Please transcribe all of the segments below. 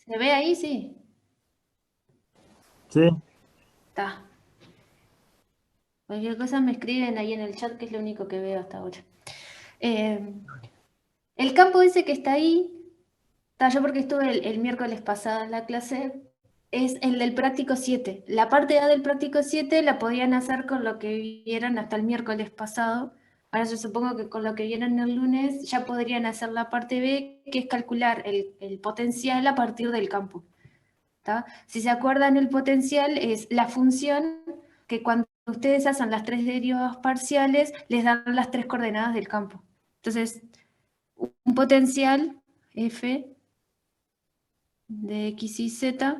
¿Se ve ahí? Sí. Sí, Está. Cualquier cosa me escriben ahí en el chat, que es lo único que veo hasta ahora. Eh, el campo ese que está ahí, está yo porque estuve el miércoles pasado en la clase, es el del práctico 7. La parte A del práctico 7 la podían hacer con lo que vieron hasta el miércoles pasado. Ahora yo supongo que con lo que vieron el lunes ya podrían hacer la parte B, que es calcular el potencial a partir del campo. ¿Tá? Si se acuerdan, el potencial es la función que cuando ustedes hacen las tres derivadas parciales, les dan las tres coordenadas del campo. Entonces, un potencial f de x y z,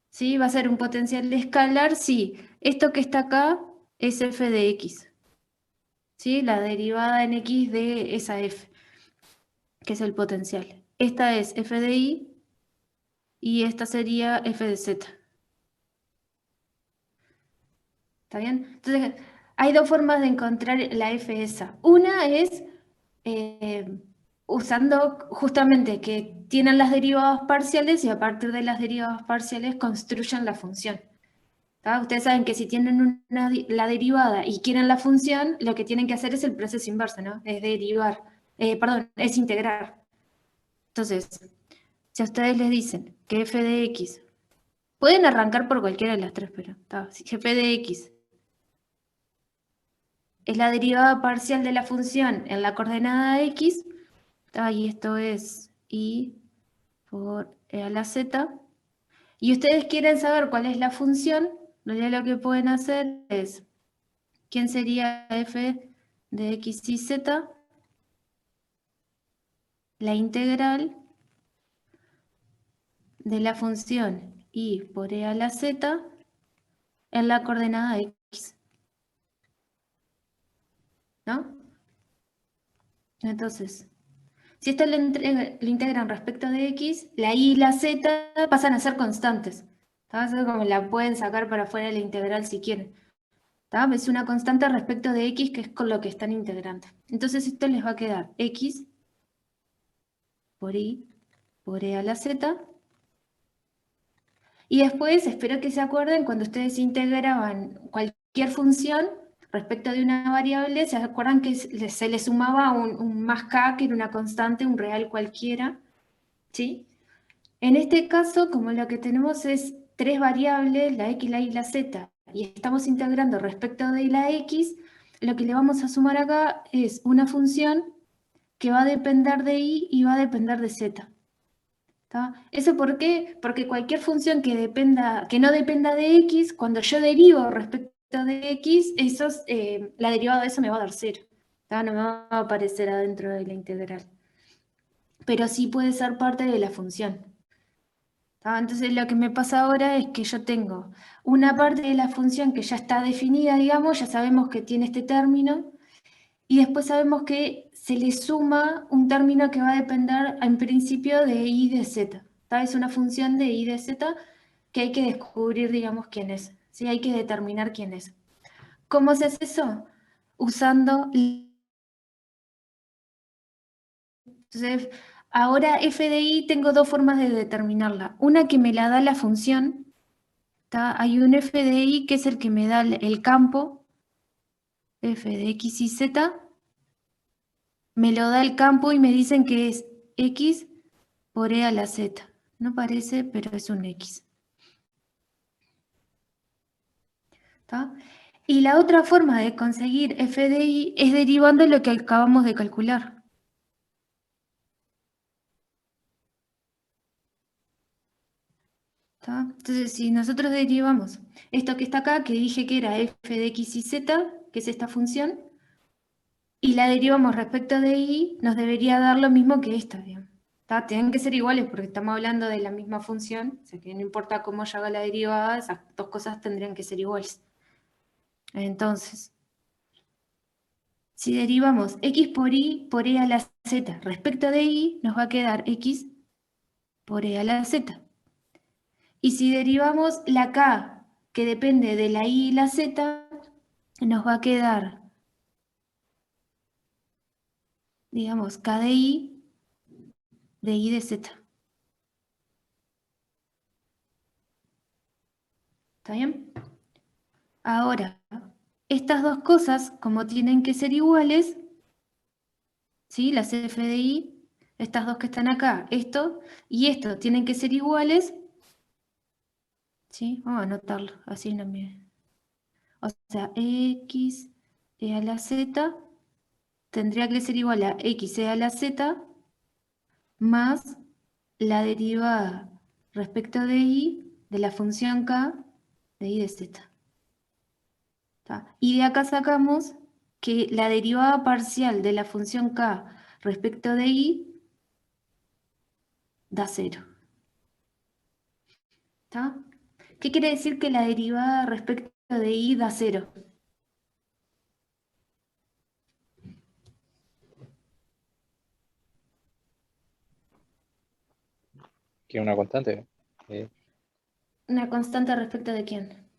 ¿sí? Va a ser un potencial escalar si esto que está acá es f de x, ¿sí? La derivada en x de esa f, que es el potencial. Esta es f de y esta sería f de z. ¿Está bien? Entonces, hay dos formas de encontrar la f esa. Una es eh, usando justamente que tienen las derivadas parciales y a partir de las derivadas parciales construyan la función. ¿Tá? Ustedes saben que si tienen la derivada y quieren la función, lo que tienen que hacer es el proceso inverso, ¿no? Es derivar, perdón, es integrar. Entonces, si a ustedes les dicen que f de x, pueden arrancar por cualquiera de las tres, pero si f de x es la derivada parcial de la función en la coordenada x, y esto es y por e a la z, y ustedes quieren saber cuál es la función, lo que pueden hacer es, ¿quién sería f de x y z? La integral de la función y por e a la z en la coordenada x, ¿no? Entonces, si esto lo integran respecto de x, la y y la z pasan a ser constantes. ¿Tá? Eso como la pueden sacar para afuera de la integral si quieren. ¿Tá? Es una constante respecto de x, que es con lo que están integrando. Entonces esto les va a quedar x por y por e a la z. Y después, espero que se acuerden, cuando ustedes integraban cualquier función respecto de una variable, se acuerdan que se le sumaba un más k, que era una constante, un real cualquiera, ¿sí? En este caso, como lo que tenemos es tres variables, la x, la y y la z, y estamos integrando respecto de la x, lo que le vamos a sumar acá es una función que va a depender de y va a depender de z. ¿Tá? ¿Eso por qué? Porque cualquier función que no dependa de x, cuando yo derivo respecto de x, la derivada de eso me va a dar 0. ¿Tá? No me va a aparecer adentro de la integral. Pero sí puede ser parte de la función. Entonces lo que me pasa ahora es que yo tengo una parte de la función que ya está definida, digamos, ya sabemos que tiene este término, y después sabemos que se le suma un término que va a depender en principio de y de z. Es una función de y de z que hay que descubrir, digamos, quién es. ¿Sí? Hay que determinar quién es. ¿Cómo se hace eso? Usando... Entonces, ahora f de i tengo dos formas de determinarla. Una que me la da la función. Hay un f de i que es el que me da el campo, f de x y z, me lo da el campo y me dicen que es x por e a la z. No parece, pero es un x. ¿Tá? Y la otra forma de conseguir f de i es derivando lo que acabamos de calcular. ¿Tá? Entonces, si nosotros derivamos esto que está acá, que dije que era f de x y z, que es esta función, y la derivamos respecto de y, nos debería dar lo mismo que esta, digamos. Tienen que ser iguales porque estamos hablando de la misma función, o sea que no importa cómo yo haga la derivada, esas dos cosas tendrían que ser iguales. Entonces, si derivamos x por y por e a la z respecto de y, nos va a quedar x por e a la z. Y si derivamos la k, que depende de la y y la z, nos va a quedar, digamos, k de y de z. ¿Está bien? Ahora, estas dos cosas, como tienen que ser iguales, ¿sí? Las f de i, estas dos que están acá, esto y esto, tienen que ser iguales, ¿sí? Vamos a anotarlo, así no me... O sea, x a la z tendría que ser igual a x a la z más la derivada respecto de i de la función k de i de z. ¿Tá? Y de acá sacamos que la derivada parcial de la función k respecto de i da 0. ¿Tá? ¿Qué quiere decir que la derivada respecto de i da 0? Que es una constante. ¿Una constante respecto de quién?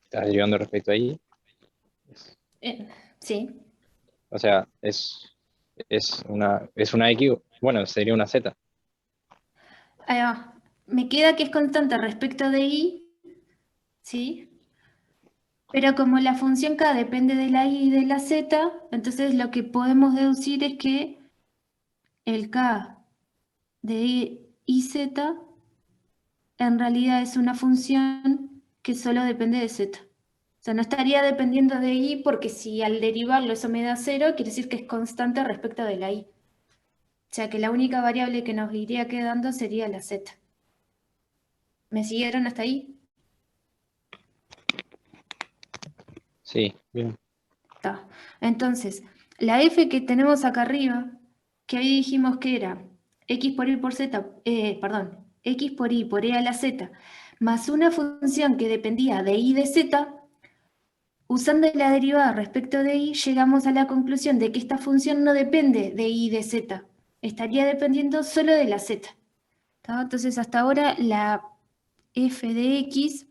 Estás derivando respecto a y. Sí. O sea, es una X, bueno, sería una Z. Ahí va. Me queda que es constante respecto de i, ¿sí? Pero como la función k depende de la i y de la z, entonces lo que podemos deducir es que el k de i z en realidad es una función que solo depende de z. O sea, no estaría dependiendo de i porque si al derivarlo eso me da 0, quiere decir que es constante respecto de la i. O sea que la única variable que nos iría quedando sería la z. ¿Me siguieron hasta ahí? Sí, bien. Está. Entonces, la f que tenemos acá arriba, que ahí dijimos que era x por y por z, perdón, x por y por e a la z, más una función que dependía de y de z, usando la derivada respecto de y, llegamos a la conclusión de que esta función no depende de y de z, estaría dependiendo solo de la z. ¿Está? Entonces, hasta ahora la f de x,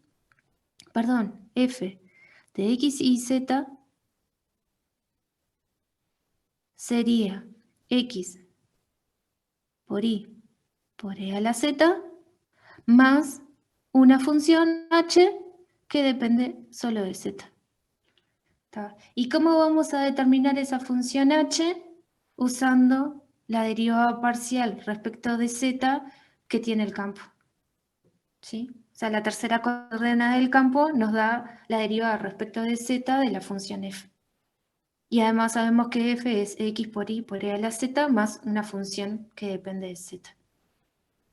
perdón, f de x y z sería x por y por e a la z más una función h que depende solo de z. ¿Está? ¿Y cómo vamos a determinar esa función h? Usando la derivada parcial respecto de z que tiene el campo. ¿Sí? O sea, la tercera coordenada del campo nos da la derivada respecto de z de la función f. Y además sabemos que f es x por y por e a la z más una función que depende de z.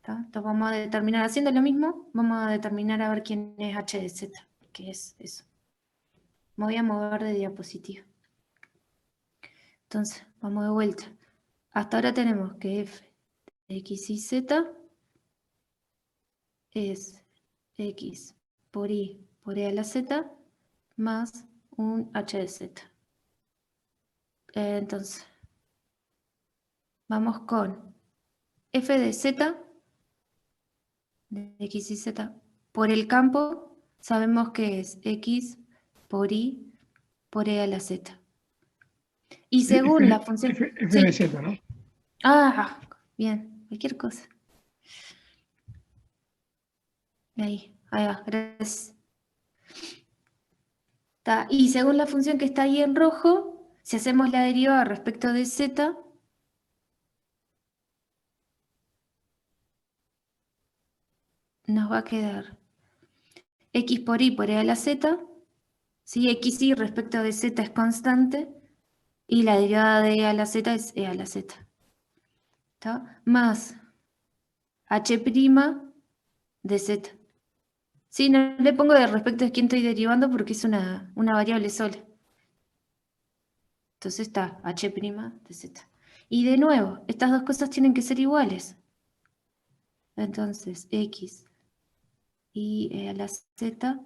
¿Tá? Entonces vamos a determinar, haciendo lo mismo, vamos a determinar a ver quién es h de z, que es eso. Me voy a mover de diapositiva. Entonces, vamos de vuelta. Hasta ahora tenemos que f de x y z es x por y por e a la z más un h de z. Entonces, vamos con f de z, de x y z, por el campo, sabemos que es x por y por e a la z. Y según la función... F Sí. de Z, ¿no? Ah, bien, cualquier cosa. Ahí va, gracias. Está. Y según la función que está ahí en rojo, si hacemos la derivada respecto de z, nos va a quedar x por y por e a la z, si x y respecto de z es constante, y la derivada de e a la z es e a la z. ¿Está? Más h' de z. Sí, no le pongo de respecto a quién estoy derivando porque es una variable sola. Entonces está h' de z. Y de nuevo, estas dos cosas tienen que ser iguales. Entonces, x y e a la z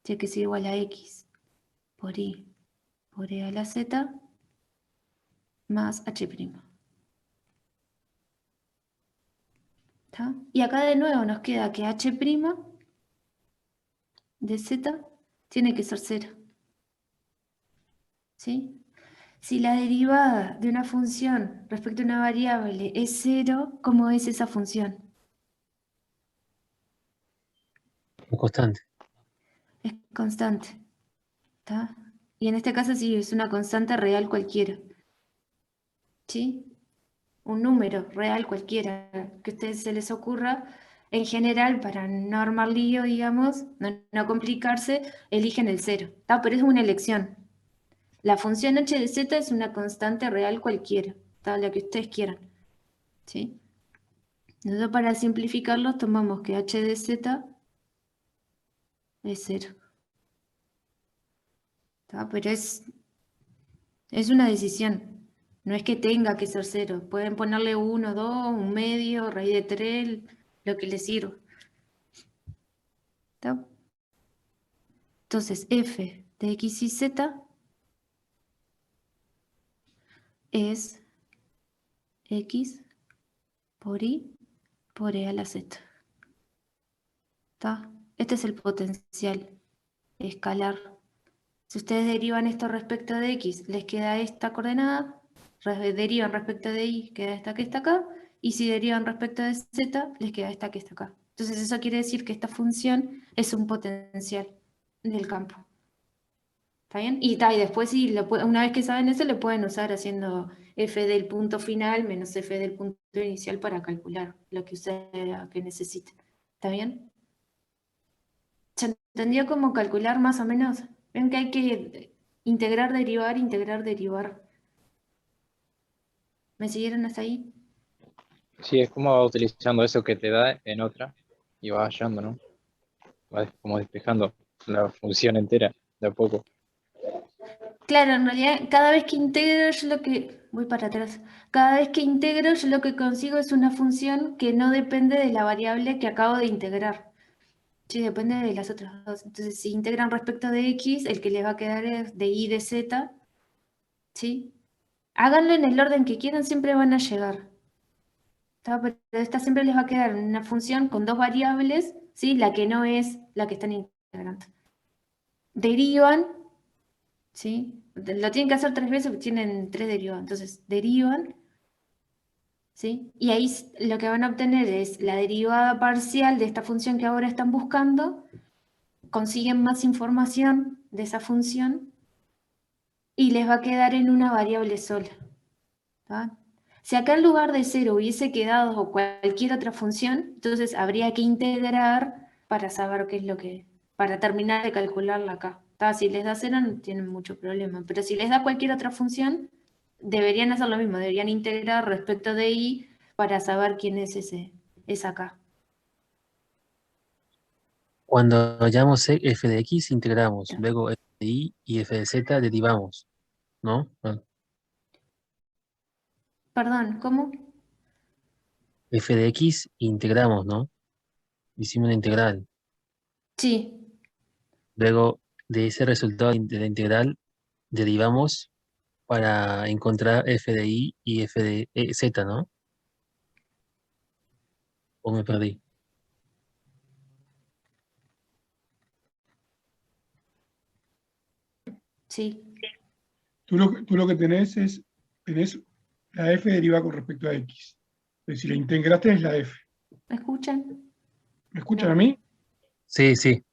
tiene que ser igual a x por y por e a la z más h'. ¿Está? Y acá de nuevo nos queda que h' de z tiene que ser 0. ¿Sí? Si la derivada de una función respecto a una variable es 0, ¿cómo es esa función? Es constante. Es constante. ¿Está? Y en este caso sí es una constante real cualquiera. ¿Sí? Un número real cualquiera que a ustedes se les ocurra. En general, para no armar lío, digamos, no complicarse, eligen el 0. ¿Está? Pero es una elección. La función h de z es una constante real cualquiera. ¿Está? La que ustedes quieran. ¿Sí? Nosotros para simplificarlo tomamos que h de z es 0. ¿Está? Pero es una decisión. No es que tenga que ser 0. Pueden ponerle 1, 2, un medio, raíz de 3, lo que les sirva. ¿Está? Entonces, f de x y z es x por y por e a la z. ¿Está? Este es el potencial escalar. Si ustedes derivan esto respecto de x, les queda esta coordenada. Derivan respecto de y, queda esta que está acá. Y si derivan respecto de z, les queda esta que está acá. Entonces eso quiere decir que esta función es un potencial del campo. ¿Está bien? Y después, si una vez que saben eso, lo pueden usar haciendo f del punto final menos f del punto inicial para calcular lo que ustedes que necesiten. ¿Está bien? ¿Se entendió cómo calcular más o menos? Ven que hay que integrar, derivar, integrar, derivar. ¿Me siguieron hasta ahí? Sí, es como va utilizando eso que te da en otra y va hallando, ¿no? Va como despejando la función entera de a poco. Claro, en realidad, cada vez que integro, yo lo que... Voy para atrás. Cada vez que integro, yo lo que consigo es una función que no depende de la variable que acabo de integrar. Sí, depende de las otras dos. Entonces, si integran respecto de x, el que les va a quedar es de y de z. ¿Sí? Háganlo en el orden que quieran, siempre van a llegar. Pero esta siempre les va a quedar una función con dos variables, ¿sí? La que no es la que están integrando. Derivan, ¿sí? Lo tienen que hacer 3 veces porque tienen 3 derivados. Entonces, derivan, ¿sí? Y ahí lo que van a obtener es la derivada parcial de esta función que ahora están buscando. Consiguen más información de esa función y les va a quedar en una variable sola. ¿Tá? Si acá en lugar de 0 hubiese quedado cualquier otra función, entonces habría que integrar para saber qué es lo que... para terminar de calcularla acá. ¿Tá? Si les da 0 no tienen mucho problema, pero si les da cualquier otra función, deberían hacer lo mismo, deberían integrar respecto de y para saber quién es es acá. Cuando hallamos f de x, integramos. Ya. Luego f de y f de z derivamos, ¿no? Bueno, Perdón, ¿cómo? f de x integramos, ¿no? Hicimos una integral. Sí, Luego de ese resultado de la integral derivamos para encontrar f de y f de z, ¿no? ¿O me perdí? sí. Tú lo que tenés la f derivada con respecto a x. Entonces, si la integraste es la f. ¿Me escuchan? ¿Me escuchan No. a mí? Sí, sí.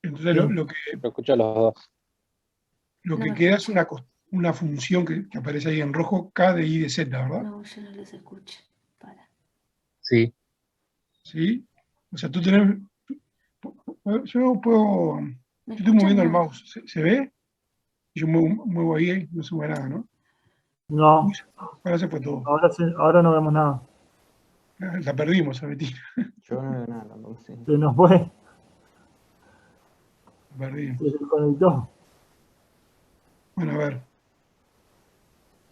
Entonces Sí. Lo escucho a los dos. lo No que me queda es escuchan. una función que aparece ahí en rojo, k de y de z, ¿verdad? No, yo no los escucho. Para. Sí. ¿Sí? O sea, tú tenés... Yo puedo... ¿Me Yo estoy escuchan? moviendo el No. mouse. ¿Se ve? Y yo muevo ahí, no se mueve nada, ¿no? No, Uy, ahora se fue todo. ahora sí, ahora no vemos nada. La perdimos a Betina. Yo no veo nada tampoco, sí. Se nos fue, La perdimos. se desconectó. Bueno, a ver.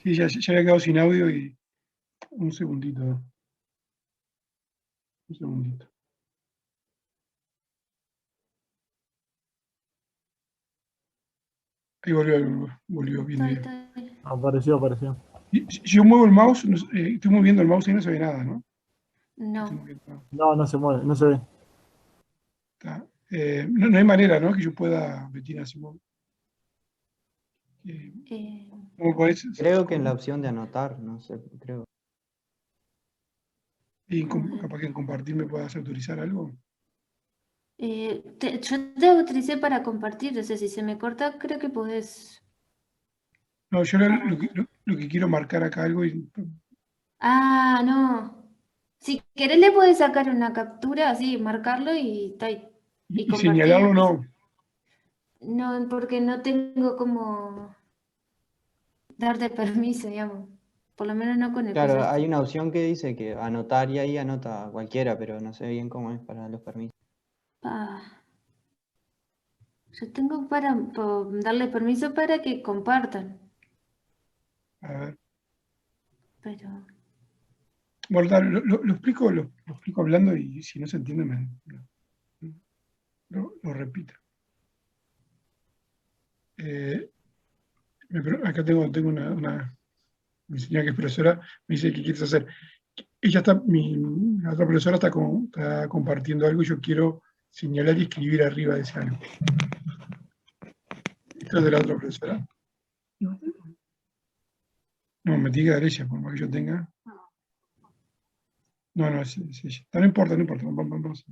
Sí, ya había quedado sin audio y... Un segundito. A ver. Un segundito. Ahí volvió bien. Está bien. Apareció. Si yo muevo el mouse, estoy moviendo el mouse y no se ve nada, ¿no? Estoy No. moviendo, No se mueve, no se ve. está. No hay manera, ¿no? Que yo pueda, Betina, si muevo. Eh, ¿Cómo podés? Creo que en la opción de anotar, no sé, creo. Y capaz que en compartir me puedas autorizar algo. Yo te utilicé para compartir, o sea, si se me corta, creo que podés. No, yo lo que quiero marcar acá algo y Ah, no. Si querés le podés sacar una captura, así, marcarlo y señalarlo compartir. no. No, porque no tengo como darte permiso, digamos. Por lo menos no con el curso Claro, hay este. una opción que dice que anotar y ahí anota cualquiera, pero no sé bien cómo es para los permisos. Ah, yo tengo para darle permiso para que compartan, A ver. pero Bueno, dale, lo explico hablando y si no se entiende, lo repito. Acá tengo mi señora que es profesora, me dice, ¿qué quieres hacer? Ella está, la otra profesora está compartiendo algo y yo quiero señalar y escribir arriba de ese algo. Esto es de la otra profesora. No, me tiene que dar ella, por más que yo tenga. No, es ella. No importa, vamos.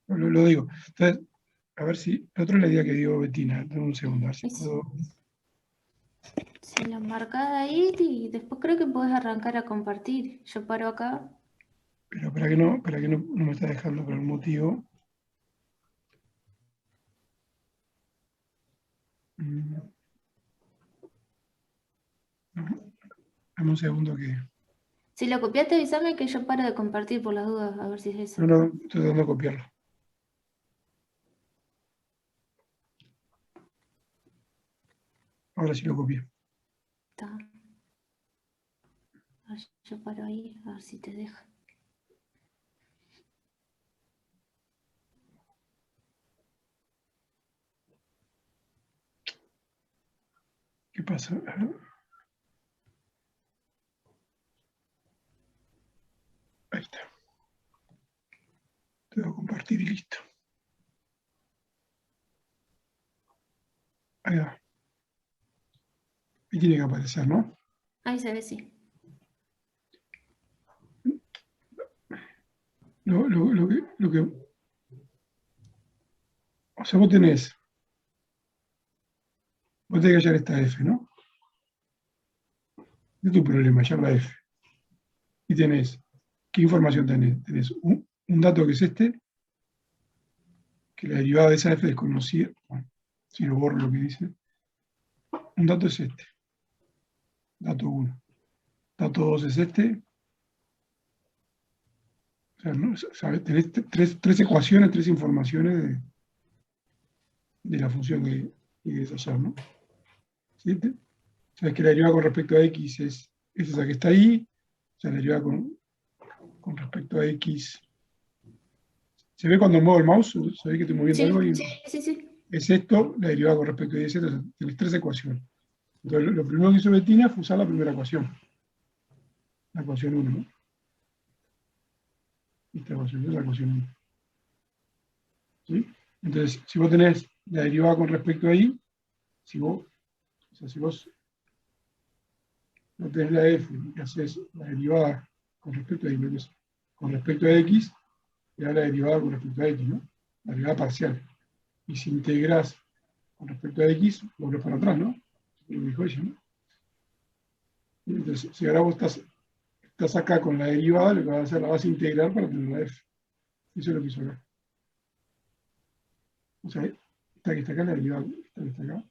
Lo digo. Entonces, a ver si. La otra es la idea que dio Betina. Dame un segundo, a ver si puedo. si lo marcas ahí y después creo que podés arrancar a compartir. Yo paro acá. Pero para que no me está dejando por algún motivo. Dame un segundo que. Si lo copiaste, avísame que yo paro de compartir por las dudas, a ver si es eso. No, estoy tratando de copiarlo. Ahora sí lo copié. Está. A ver, yo paro ahí, a ver si te deja. ¿Qué pasa? Ahí está. Te voy a compartir y listo. Ahí va. Ahí tiene que aparecer, ¿no? Ahí se ve, sí. Lo que. O sea, vos tenés que hallar esta F, ¿no? No es tu problema, hallar la F. Y tenés, ¿qué información tenés? Tenés un dato que es este, que la derivada de esa F desconocida. Bueno, si lo borro lo que dice. Un dato es este. Dato 1. Dato 2 es este. O sea, ¿no? ¿Sabes? Tenés tres ecuaciones, tres informaciones de la función que querés hallar, ¿no? ¿Sí? Sabes que la derivada con respecto a X es esa que está ahí. O sea, la derivada con respecto a X. ¿Se ve cuando muevo el mouse? ¿Se ve que estoy moviendo algo? Y Sí. es esto, la derivada con respecto a Y, Z. Tienes tres ecuaciones. Entonces, lo primero que hizo Betina fue usar la primera ecuación. La ecuación 1, ¿no? Esta ecuación es la ecuación 1. ¿Sí? Entonces, si vos tenés la derivada con respecto a Y, si vos no tenés la F y haces la derivada con respecto a Y, con respecto a X, te da la derivada con respecto a X, ¿no? La derivada parcial. Y si integras con respecto a X, volvés para atrás, ¿no? Lo dijo ella, ¿no? Entonces, si ahora vos estás acá con la derivada, lo que vas a hacer, la vas a integrar para tener la F. Eso es lo que hizo acá. O sea, esta que está acá, la derivada, esta que está acá,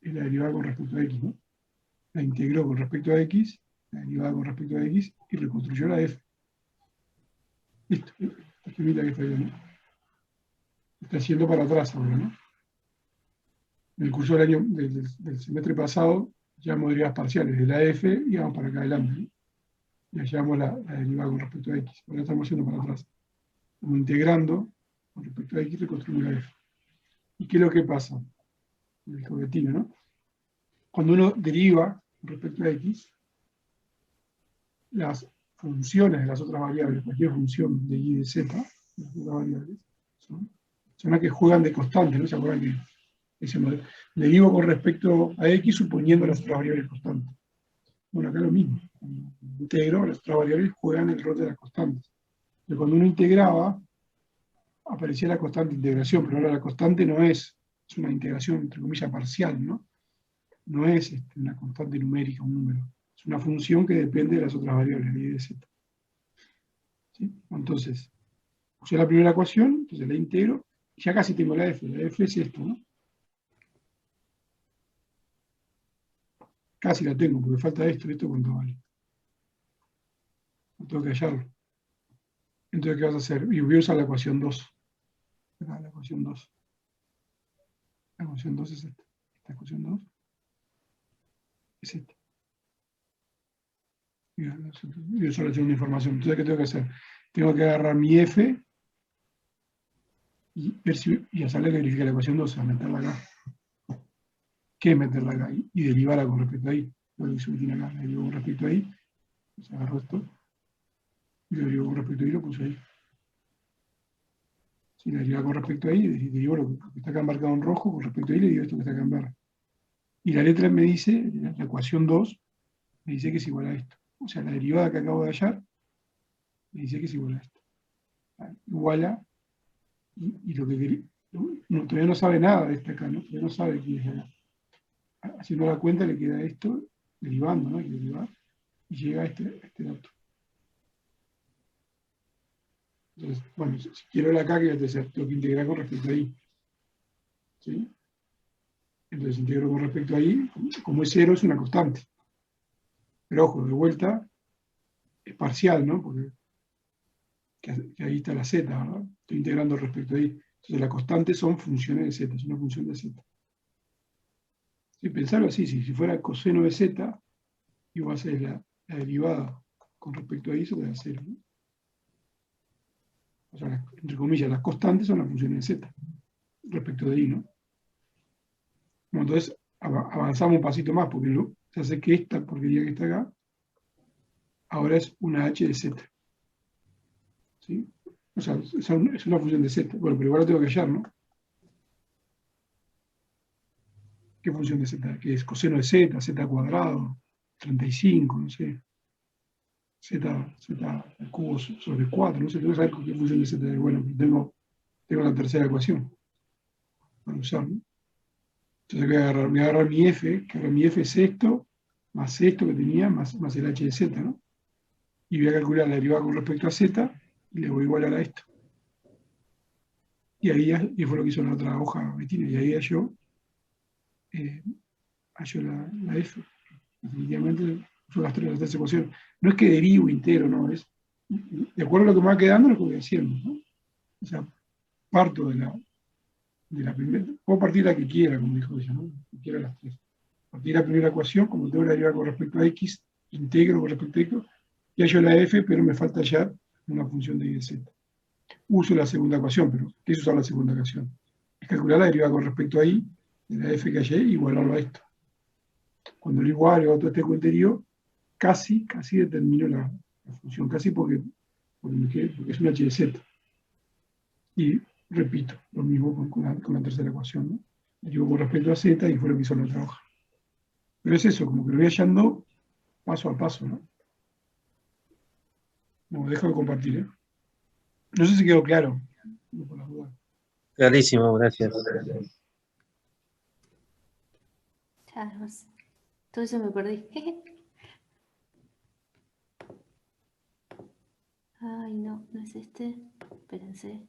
es la derivada con respecto a X, ¿no? La integró con respecto a X, la derivada con respecto a X, y reconstruyó la F. Listo. Esta esquemita que está ahí, ¿no? Está haciendo para atrás ahora, ¿no? En el curso del semestre pasado, llevamos derivadas parciales de la F y vamos para acá adelante, ¿no? Ya llevamos la derivada con respecto a X. Ahora estamos yendo para atrás. Estamos integrando con respecto a X, reconstruyendo la F. ¿Y qué es lo que pasa? Lo dijo Betina, ¿no? Cuando uno deriva con respecto a X, las funciones de las otras variables, cualquier función de Y y de Z, las otras variables, son las que juegan de constante, ¿no? ¿Se acuerdan que decimos, derivo con respecto a X suponiendo las otras variables constantes? Bueno, acá lo mismo. Cuando integro, las otras variables juegan el rol de las constantes. Pero cuando uno integraba, aparecía la constante de integración, pero ahora la constante no es una integración, entre comillas, parcial, ¿no? No es una constante numérica, un número. Es una función que depende de las otras variables, de y de z. ¿Sí? Entonces, usé la primera ecuación, entonces la integro, y ya casi tengo la f. La f es esto, ¿no? Casi la tengo, porque falta esto. ¿Esto cuánto vale? No tengo que hallarlo. Entonces, ¿qué vas a hacer? Y voy a usar la ecuación 2. Acá, la ecuación 2. La ecuación 2 es esta. Esta ecuación 2 es esta. Yo solo tengo una información. Entonces, ¿qué tengo que hacer? Tengo que agarrar mi f y hacerle que verifique la ecuación 2, meterla acá. ¿Qué es meterla acá? Y derivarla con respecto a ahí. Lo que se tiene acá, la derivo con respecto a ahí. Entonces agarro esto. Y lo derivo con respecto a ahí, lo puse ahí. Si la derivo con respecto a ahí, derivo lo que está acá marcado en rojo, con respecto a ahí le digo esto que está acá en verde. Y la letra me dice, la ecuación 2, me dice que es igual a esto. O sea, la derivada que acabo de hallar, me dice que es igual a esto. Igual a, y lo que quería, todavía no sabe nada de esta acá, ¿no? Todavía no sabe qué es acá. Haciendo la cuenta le queda esto, derivando, ¿no? Hay que derivar, y llega a este dato. Entonces, bueno, si quiero la acá, ¿qué voy a hacer? Tengo que integrar con respecto a ahí. ¿Sí? Entonces integro con respecto a ahí, como es 0 es una constante. Pero ojo, de vuelta, es parcial, ¿no? Porque que ahí está la z, ¿verdad? Estoy integrando respecto a ahí. Entonces la constante son funciones de z, es una función de z. Si pensarlo así, si fuera coseno de z, igual a ser la derivada con respecto a ahí sobre 0, ¿no? O sea, entre comillas, las constantes son las funciones de z, respecto de ahí, ¿no? Bueno, entonces avanzamos un pasito más, porque se hace que esta porquería que está acá, ahora es una h de z. ¿Sí? O sea, es una función de z. Bueno, pero igual la tengo que hallar, ¿no? ¿Qué función de z? Que es coseno de z, z cuadrado, 35, no sé. Z al cubo sobre 4, no sé, tengo que saber con qué función de z es. Bueno, tengo la tercera ecuación para usar, ¿no? Entonces voy a agarrar mi f, que ahora mi f es esto, más esto que tenía, más el h de z, ¿no? Y voy a calcular la derivada con respecto a z, y le voy a igualar a esto. Y ahí y fue lo que hizo en la otra hoja Betina, y ahí hallo la f. Definitivamente son las tres ecuaciones. No es que derivo entero, no, es de acuerdo a lo que me va quedando, lo que voy haciendo, ¿no? O sea, parto de la primera, puedo partir la que quiera, como dijo ella, ¿no? Que quiera las tres. Partir la primera ecuación, como tengo la derivada con respecto a x, integro con respecto a x, y hallo la f, pero me falta hallar una función de y de z. Uso la segunda ecuación, pero ¿qué es usar la segunda ecuación? Es calcular la derivada con respecto a y, de la f que hallé, y igualarlo a esto. Cuando lo igualo a todo este cuenterío, casi determino la función, casi porque es una h de z. Y repito, lo mismo con la tercera ecuación, ¿no? Derivo con respecto a z y fue lo que hizo la otra hoja. Pero es eso, como que lo voy hallando paso a paso, ¿no? No, dejo de compartir, ¿eh? No sé si quedó claro. No, por las dudas. Clarísimo, gracias. Ya, todo eso me perdí. Ay, no es este. Espérense.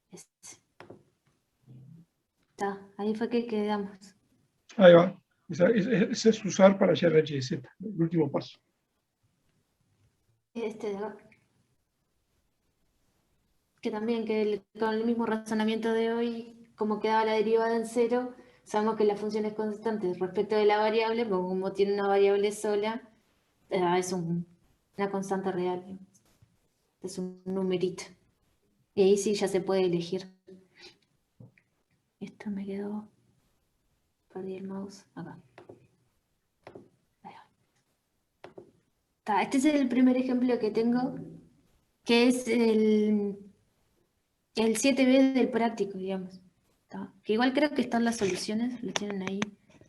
Este. Está, ahí fue que quedamos. Ahí va. Ese es usar para hallar h de z, el último paso. Este de acá. Que también, con el mismo razonamiento de hoy, como quedaba la derivada en cero, sabemos que la función es constante respecto de la variable, porque como tiene una variable sola, es una constante real. Es un numerito. Y ahí sí ya se puede elegir. Esto me quedó. Perdí el mouse. Acá. Ahí va. Este es el primer ejemplo que tengo, que es el 7b del práctico, digamos. Que igual creo que están las soluciones, lo tienen ahí,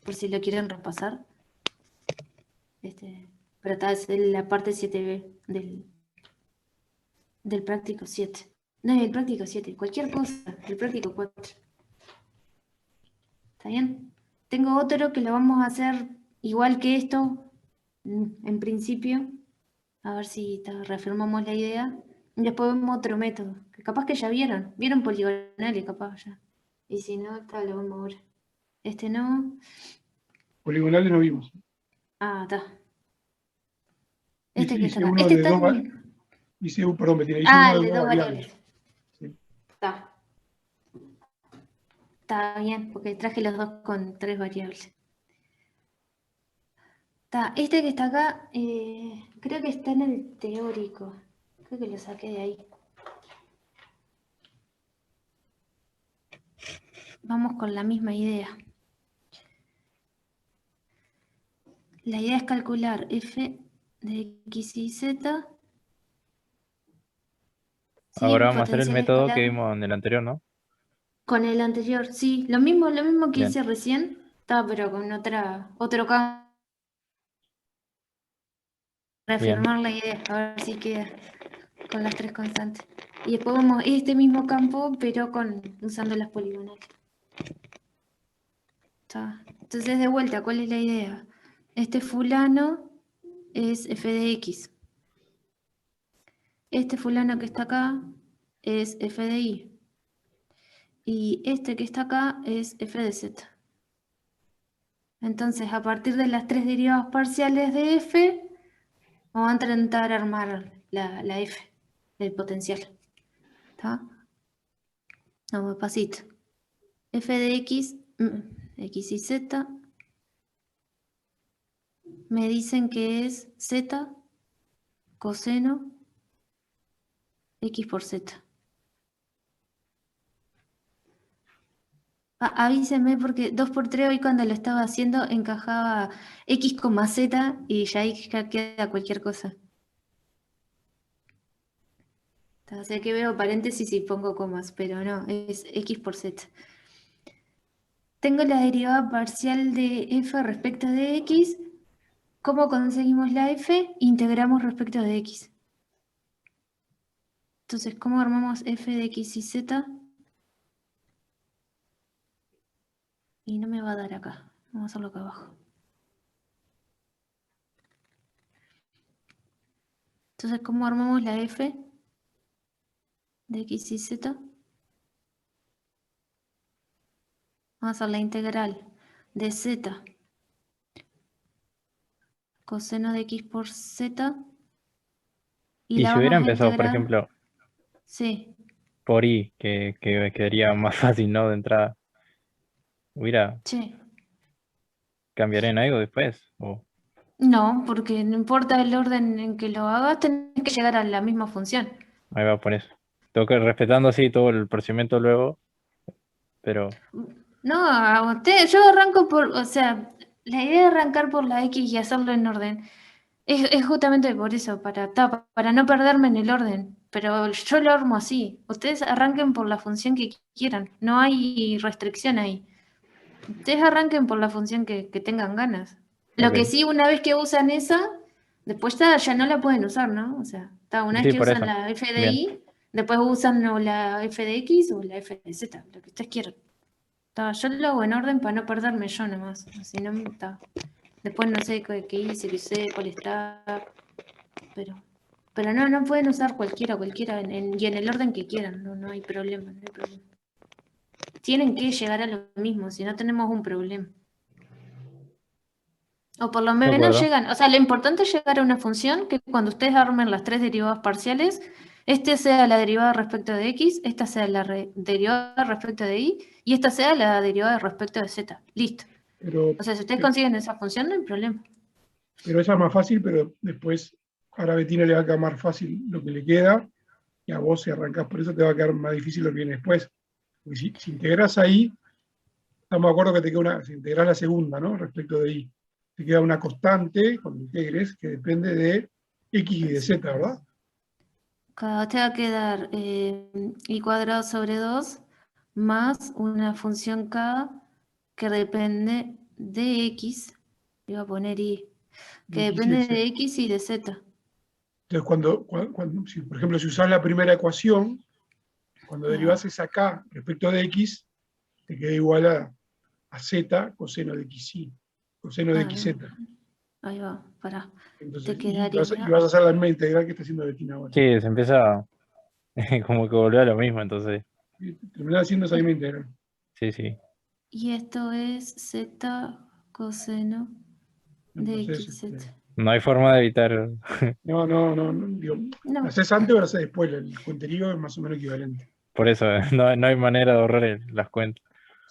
por si lo quieren repasar. Pero es la parte 7b del práctico 7. No, el práctico 7, cualquier cosa, el práctico 4. ¿Está bien? Tengo otro que lo vamos a hacer igual que esto, en principio. A ver si reafirmamos la idea. Y después vemos otro método, que capaz que ya vieron. Vieron poligonales, capaz ya. Y si no, lo vemos ahora. Este no. Poligonales no vimos. Ah, está. Hice, Este que está hice acá. uno Este de está dos, en... perdón, Betina, hice Ah, uno el de de dos dos variables. variables. Sí. Está. Está bien, porque traje los dos con 3 variables. Está. Este que está acá, creo que está en el teórico. Creo que lo saqué de ahí. Vamos con la misma idea. La idea es calcular f de x y z. ¿Sí? Ahora vamos a hacer el Potencial método que escalar. vimos en el anterior, ¿no? Con el anterior, sí. Lo mismo que Bien. hice recién. Está, pero con otro campo. Bien. Reafirmar la idea, a ver si queda con las 3 constantes. Y después vamos este mismo campo, pero usando las poligonales. Está. Entonces, de vuelta, ¿cuál es la idea? Este fulano es f de x. Este fulano que está acá es f de y. Y este que está acá es f de z. Entonces, a partir de las 3 derivadas parciales de f, vamos a intentar armar la f del potencial. ¿Está? Vamos despacito. F de x, x y z, me dicen que es z coseno x por z. Avísenme porque 2 por 3 hoy cuando lo estaba haciendo encajaba x, z y ya ahí ya queda cualquier cosa. O sea que veo paréntesis y pongo comas, pero no, es x por z. Tengo la derivada parcial de f respecto de x. ¿Cómo conseguimos la f? Integramos respecto de x. Entonces, ¿cómo armamos f de x y z? Y no me va a dar acá. Vamos a hacerlo acá abajo. Entonces, ¿cómo armamos la f de x y z? Vamos a hacer la integral de z coseno de x por z. Y Y la si hubiera vamos a empezado, por integrar. ejemplo, Sí. por y, que quedaría más fácil, ¿no? De entrada. ¿Hubiera Che. cambiar en algo después? O No, porque no importa el orden en que lo hagas, tenés que llegar a la misma función. ahí va por eso. Tengo que respetando así todo el procedimiento luego, pero No, yo arranco o sea, la idea de arrancar por la x y hacerlo en orden es justamente por eso, para no perderme en el orden. Pero yo lo armo así. Ustedes arranquen por la función que quieran. No hay restricción ahí. Ustedes arranquen por la función que tengan ganas. Lo que ok. sí, una vez que usan esa, después ya no la pueden usar, ¿no? O sea, una vez Sí, que por usan eso. la f de Bien. y, después usan o la f de x o la f de z, lo que ustedes quieran. Yo lo hago en orden para no perderme yo nomás. Si no, después no sé qué hice, qué sé, cuál está. Pero no pueden usar cualquiera y en el orden que quieran, no hay problema, no hay problema. Tienen que llegar a lo mismo, si no tenemos un problema. O por lo De menos acuerdo. llegan, o sea, lo importante es llegar a una función que cuando ustedes armen las 3 derivadas parciales, este sea la derivada respecto de x, esta sea la derivada respecto de y, y esta sea la derivada respecto de z. Listo. Pero, O sea, si ustedes consiguen esa función, no hay problema. pero esa es más fácil, pero después ahora a Betina le va a quedar más fácil lo que le queda, y a vos si arrancás por eso te va a quedar más difícil lo que viene después. Porque si integras ahí, estamos de acuerdo que te queda si integras la segunda, ¿no? Respecto de y. Te queda una constante, cuando integres, que depende de x y de z, ¿verdad? Te va a quedar y cuadrado sobre 2 más una función k que depende de x, le voy a poner y, De que x y de depende z. de x y de z. Entonces, por ejemplo, si usás la primera ecuación, Cuando derivas esa k respecto de x, te queda igual a z coseno de xy, coseno de xz. Ahí va, pará. Entonces, Te y quedaría... vas a hacer la misma integral que está haciendo Betina ahora. Sí, se empieza como que volver a lo mismo, entonces. Y terminás haciendo esa misma integral. Sí, sí. Y esto es z coseno de Entonces, xz. No hay forma de evitar. no, digo, No, ¿lo haces antes o lo haces después? El cuenterío es más o menos equivalente. Por eso, no hay manera de ahorrar las cuentas.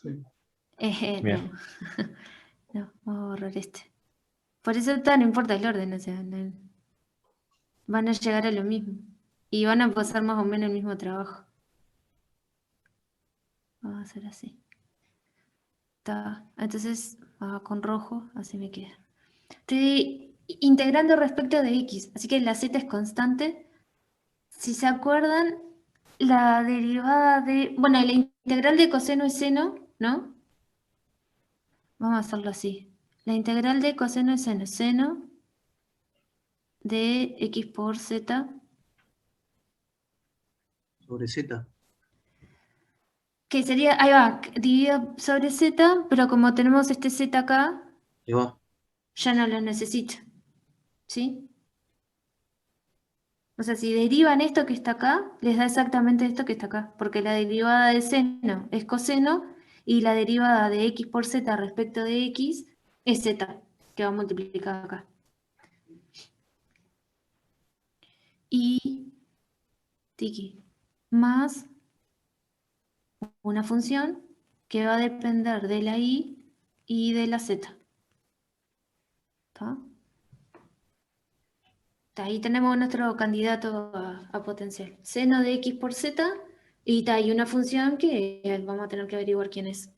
Sí. Bien. no. No, vamos a borrar este. Por eso no importa el orden, o sea, van a llegar a lo mismo. Y van a pasar más o menos el mismo trabajo. Vamos a hacer así. Entonces, con rojo, así me queda. Estoy integrando respecto de x, así que la z es constante. Si se acuerdan, la derivada de... Bueno, la integral de coseno es seno, ¿no? Vamos a hacerlo así. La integral de coseno es seno. Seno de x por z. Sobre Z. Que sería, ahí va, dividido sobre z, pero como tenemos este z acá, Ahí va. ya no lo necesito. ¿Sí? O sea, si derivan esto que está acá, les da exactamente esto que está acá, porque la derivada de seno es coseno y la derivada de x por z respecto de x es z, que va multiplicada acá. Y tiki, más una función que va a depender de la y de la z. ¿Está? Ahí tenemos nuestro candidato a potencial. Seno de x por z y hay una función que vamos a tener que averiguar quién es.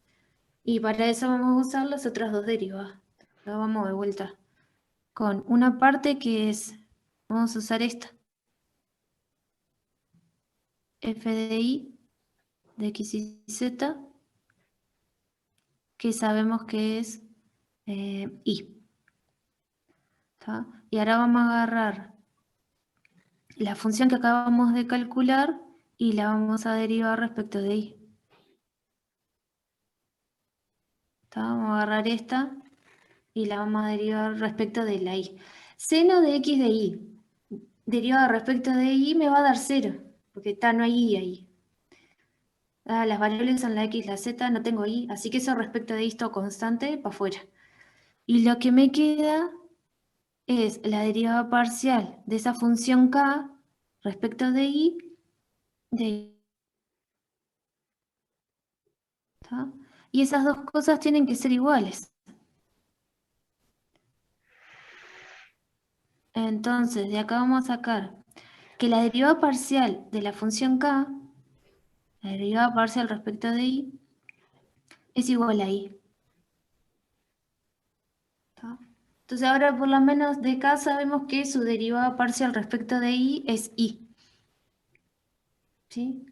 Y para eso vamos a usar las otras dos derivadas. La vamos de vuelta. Con una parte que es, vamos a usar esta. F de y de x y z, que sabemos que es y. ¿Tá? Y ahora vamos a agarrar la función que acabamos de calcular y la vamos a derivar respecto de y. ¿Tá? Vamos a agarrar esta y la vamos a derivar respecto de la y. Seno de x de y derivada respecto de y me va a dar 0, porque no hay y ahí. Las variables son la x y la z, no tengo y, así que eso respecto de esto constante para afuera. Y lo que me queda es la derivada parcial de esa función k respecto de y, de y. ¿Tá? Y esas dos cosas tienen que ser iguales. Entonces, de acá vamos a sacar que la derivada parcial de la función k, la derivada parcial respecto de y, es igual a y. ¿Tá? Entonces ahora por lo menos de k sabemos que su derivada parcial respecto de y es y. ¿Sí?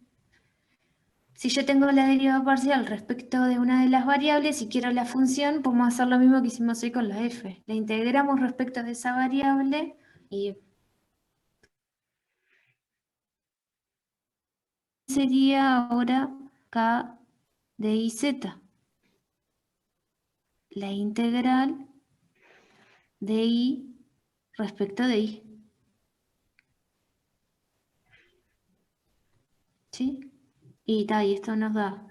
Si yo tengo la derivada parcial respecto de una de las variables y quiero la función, podemos hacer lo mismo que hicimos hoy con la f. La integramos respecto de esa variable y sería ahora k de iz. La integral de y respecto de y. ¿Sí? Y esto nos da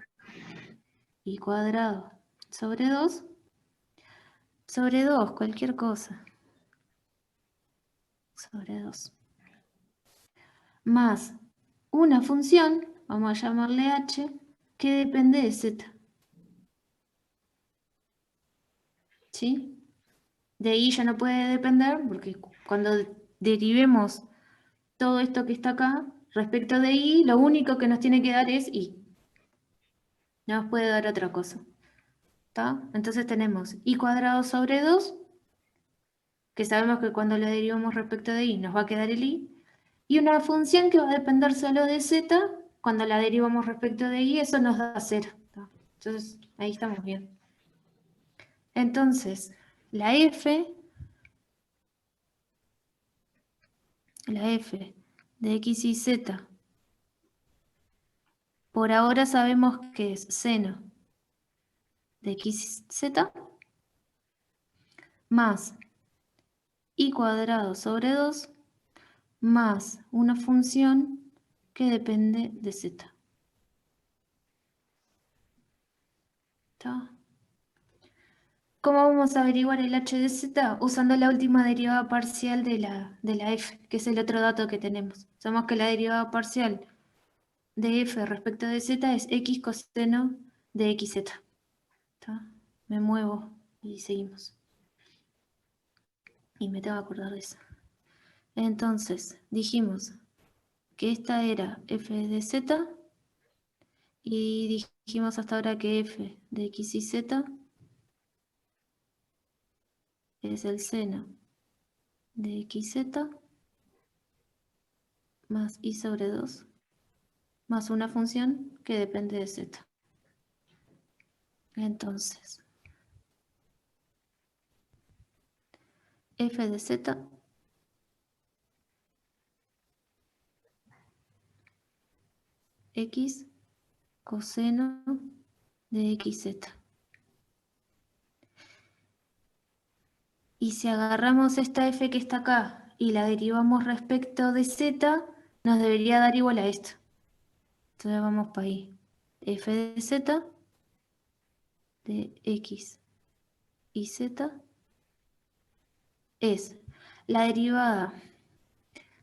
y cuadrado sobre 2, cualquier cosa, sobre 2, más una función, vamos a llamarle h, que depende de z. ¿Sí? De y ya no puede depender, porque cuando derivemos todo esto que está acá, respecto de y, lo único que nos tiene que dar es y. No nos puede dar otra cosa. ¿Está? Entonces tenemos y cuadrado sobre 2, que sabemos que cuando lo derivamos respecto de y nos va a quedar el y una función que va a depender solo de z, cuando la derivamos respecto de y, eso nos da 0. ¿Está? Entonces, ahí estamos bien. Entonces, la f de x y z por ahora sabemos que es seno de xz más y cuadrado sobre 2 más una función que depende de z. ¿Está? ¿Cómo vamos a averiguar el h de z? Usando la última derivada parcial de la f, que es el otro dato que tenemos. Sabemos que la derivada parcial de f respecto de z es x coseno de xz. ¿Está? Me muevo y seguimos. Y me tengo que acordar de eso. Entonces, dijimos que esta era f de z y dijimos hasta ahora que f de x y z es el seno de xz más y sobre 2 más una función que depende de z. Entonces, f de z x coseno de xz. Y si agarramos esta f que está acá y la derivamos respecto de z, nos debería dar igual a esto. Entonces vamos para ahí. F de z de x y z es la derivada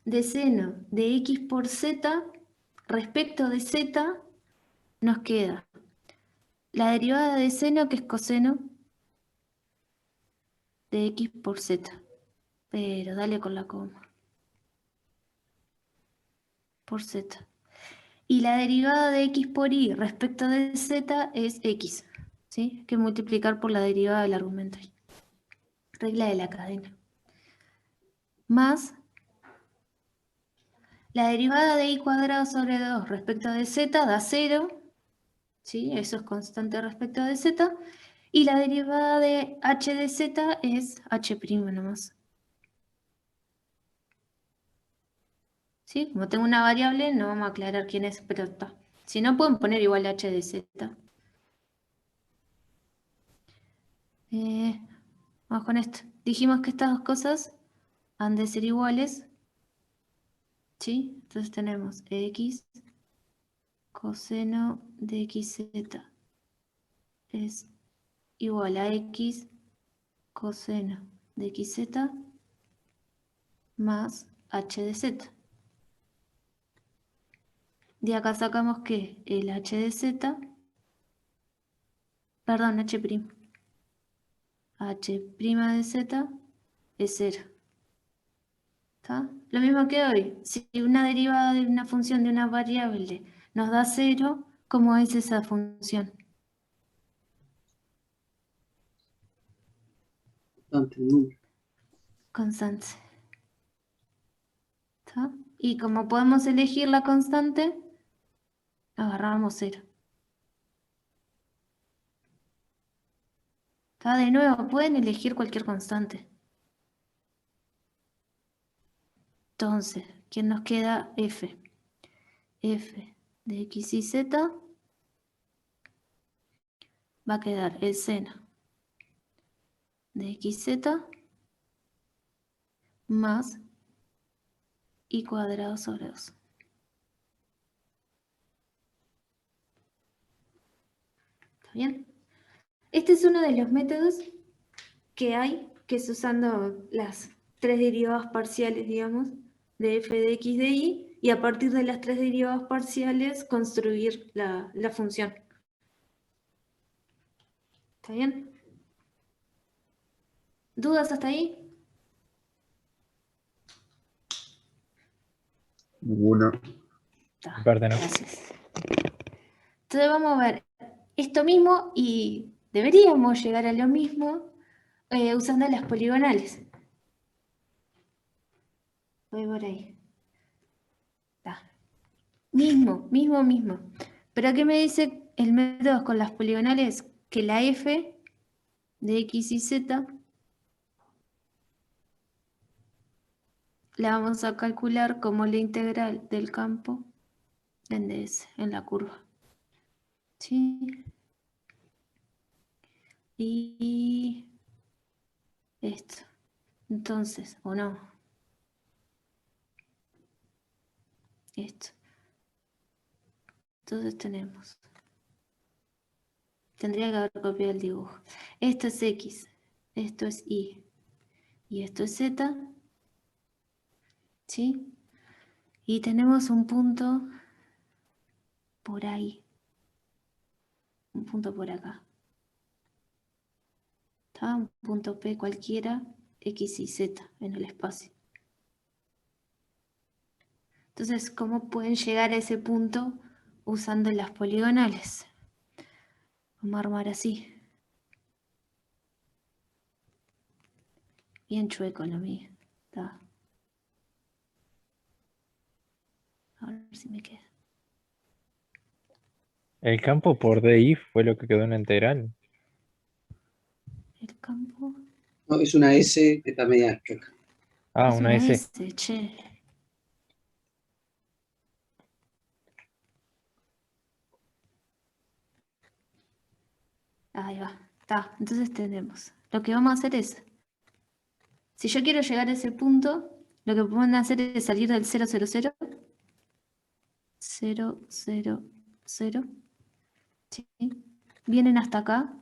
de seno de x por z respecto de z, nos queda la derivada de seno, que es coseno de x por z. Pero dale con la coma. Por z. Y la derivada de x por y respecto de z es x. ¿Sí? Hay que multiplicar por la derivada del argumento. Regla de la cadena. Más la derivada de y cuadrado sobre 2 respecto de z da 0. ¿Sí? Eso es constante respecto de z. Y la derivada de h de z es h' nomás. ¿Sí? Como tengo una variable, no vamos a aclarar quién es, pero está. Si no, pueden poner igual h de z. Vamos con esto. Dijimos que estas dos cosas han de ser iguales. ¿Sí? Entonces tenemos x coseno de xz es igual a x coseno de xz más h de z. De acá sacamos que el h de z, perdón, h'. h' de z es 0. ¿Está? Lo mismo que hoy. Si una derivada de una función de una variable nos da 0, ¿cómo es esa función? Constante. ¿Está? Y como podemos elegir la constante, agarramos 0. ¿Está? De nuevo, pueden elegir cualquier constante. Entonces, ¿quién nos queda? F. F de x y z va a quedar el seno de xz más y cuadrado sobre 2. ¿Está bien? Este es uno de los métodos que hay, que es usando las tres derivadas parciales, digamos, de f de x de y, y a partir de las tres derivadas parciales construir la función. ¿Está bien? ¿Dudas hasta ahí? Ninguna. Está, Parte no. gracias. Entonces vamos a ver esto mismo y deberíamos llegar a lo mismo usando las poligonales. Voy por ahí. Está. Mismo. ¿Pero qué me dice el método con las poligonales? Que la f de x y z la vamos a calcular como la integral del campo en ds, en la curva. ¿Sí? Y esto. Entonces, o no. Esto. Entonces tenemos. Tendría que haber copiado el dibujo. Esto es X. Esto es Y. Y esto es Z. ¿Sí? Y tenemos un punto por ahí. Un punto por acá. ¿Está? Un punto P cualquiera, X y Z en el espacio. Entonces, ¿cómo pueden llegar a ese punto usando las poligonales? Vamos a armar así. Bien chueco lo mío. Está. A ver si me queda. El campo por DI fue lo que quedó en la integral. El campo. No, es una S que está media chueca. Ah, Es una S. S, che. Ahí va. Está. Entonces tenemos. Lo que vamos a hacer es. Si yo quiero llegar a ese punto, lo que pueden hacer es salir del 0, 0, 0. 0, 0, 0. ¿Sí? Vienen hasta acá.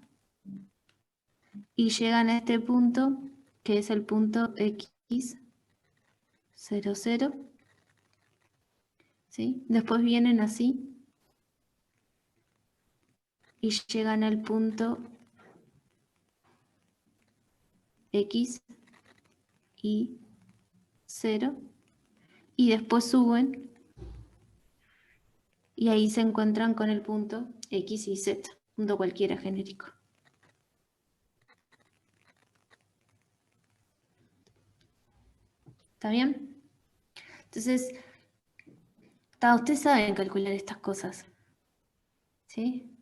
Y llegan a este punto, que es el punto X, 0, 0. ¿Sí? Después vienen así. Y llegan al punto X, Y, 0. Y después suben. Y ahí se encuentran con el punto X y Z. Punto cualquiera genérico. ¿Está bien? Entonces, ustedes saben calcular estas cosas. ¿Sí?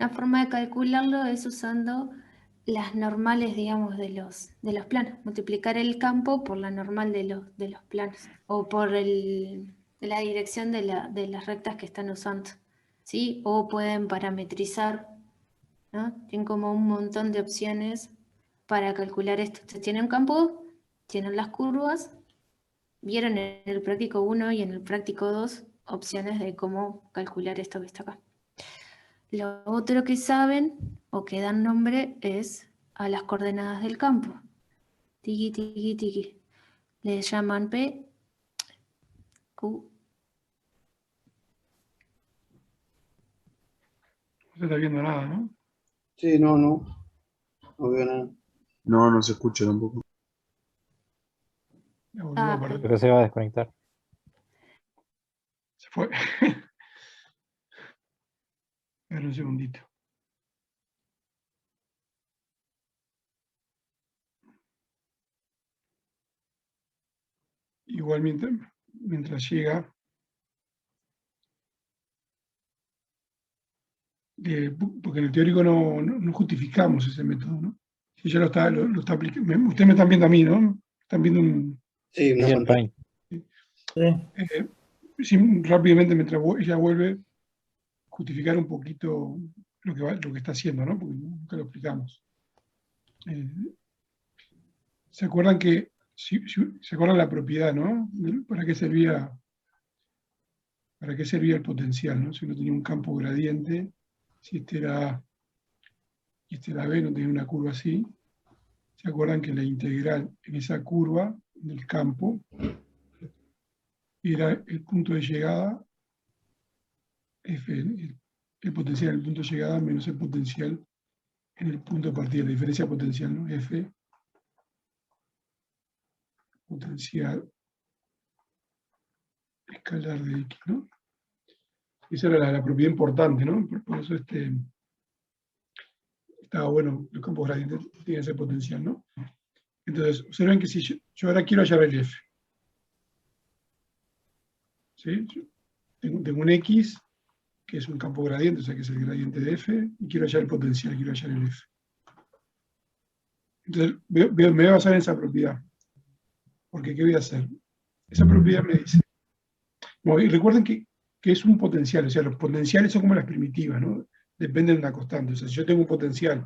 Una forma de calcularlo es usando las normales, digamos, de los planos. Multiplicar el campo por la normal de los planos. O por la dirección de las rectas que están usando. ¿Sí? O pueden parametrizar, ¿no? Tienen como un montón de opciones para calcular esto. Ustedes tienen un campo, tienen las curvas. Vieron en el práctico 1 y en el práctico 2 opciones de cómo calcular esto que está acá. Lo otro que saben o que dan nombre es a las coordenadas del campo. Tiki, tiki, tiki. Les llaman P, Q. No se está viendo nada, ¿no? Sí, no veo nada. No, no se escucha tampoco. Ya volvió a perder. Creo que se va a desconectar. Se fue. A ver un segundito. Igual mientras llega, porque en el teórico no justificamos ese método, ¿no? Si ya lo está aplicando. Ustedes me están viendo a mí, ¿no? Están viendo un. Sí, una Sí, en pantalla. Paint. Sí. Rápidamente, mientras ella vuelve, justificar un poquito lo que está haciendo, ¿no? Porque nunca lo explicamos. ¿Se acuerdan se acuerdan la propiedad, ¿no? ¿Para qué servía el potencial, ¿no? Si uno tenía un campo gradiente, si este era A y este era B, no tenía una curva así. ¿Se acuerdan que la integral en esa curva del campo era el punto de llegada, F, el potencial en el punto de llegada menos el potencial en el punto de partida, la diferencia potencial, ¿no? F, potencial escalar de X, ¿no? Esa era la propiedad importante, ¿no? Por eso estaba bueno, los campos gradientes tienen ese potencial, ¿no? Entonces, observen que si yo ahora quiero hallar el F, ¿sí? Tengo un X, que es un campo gradiente, o sea que es el gradiente de F, y quiero hallar el potencial, quiero hallar el F. Entonces, me voy a basar en esa propiedad. Porque, ¿qué voy a hacer? Esa propiedad me dice. Bueno, y recuerden que que es un potencial. O sea, los potenciales son como las primitivas, ¿no? Dependen de una constante. O sea, si yo tengo un potencial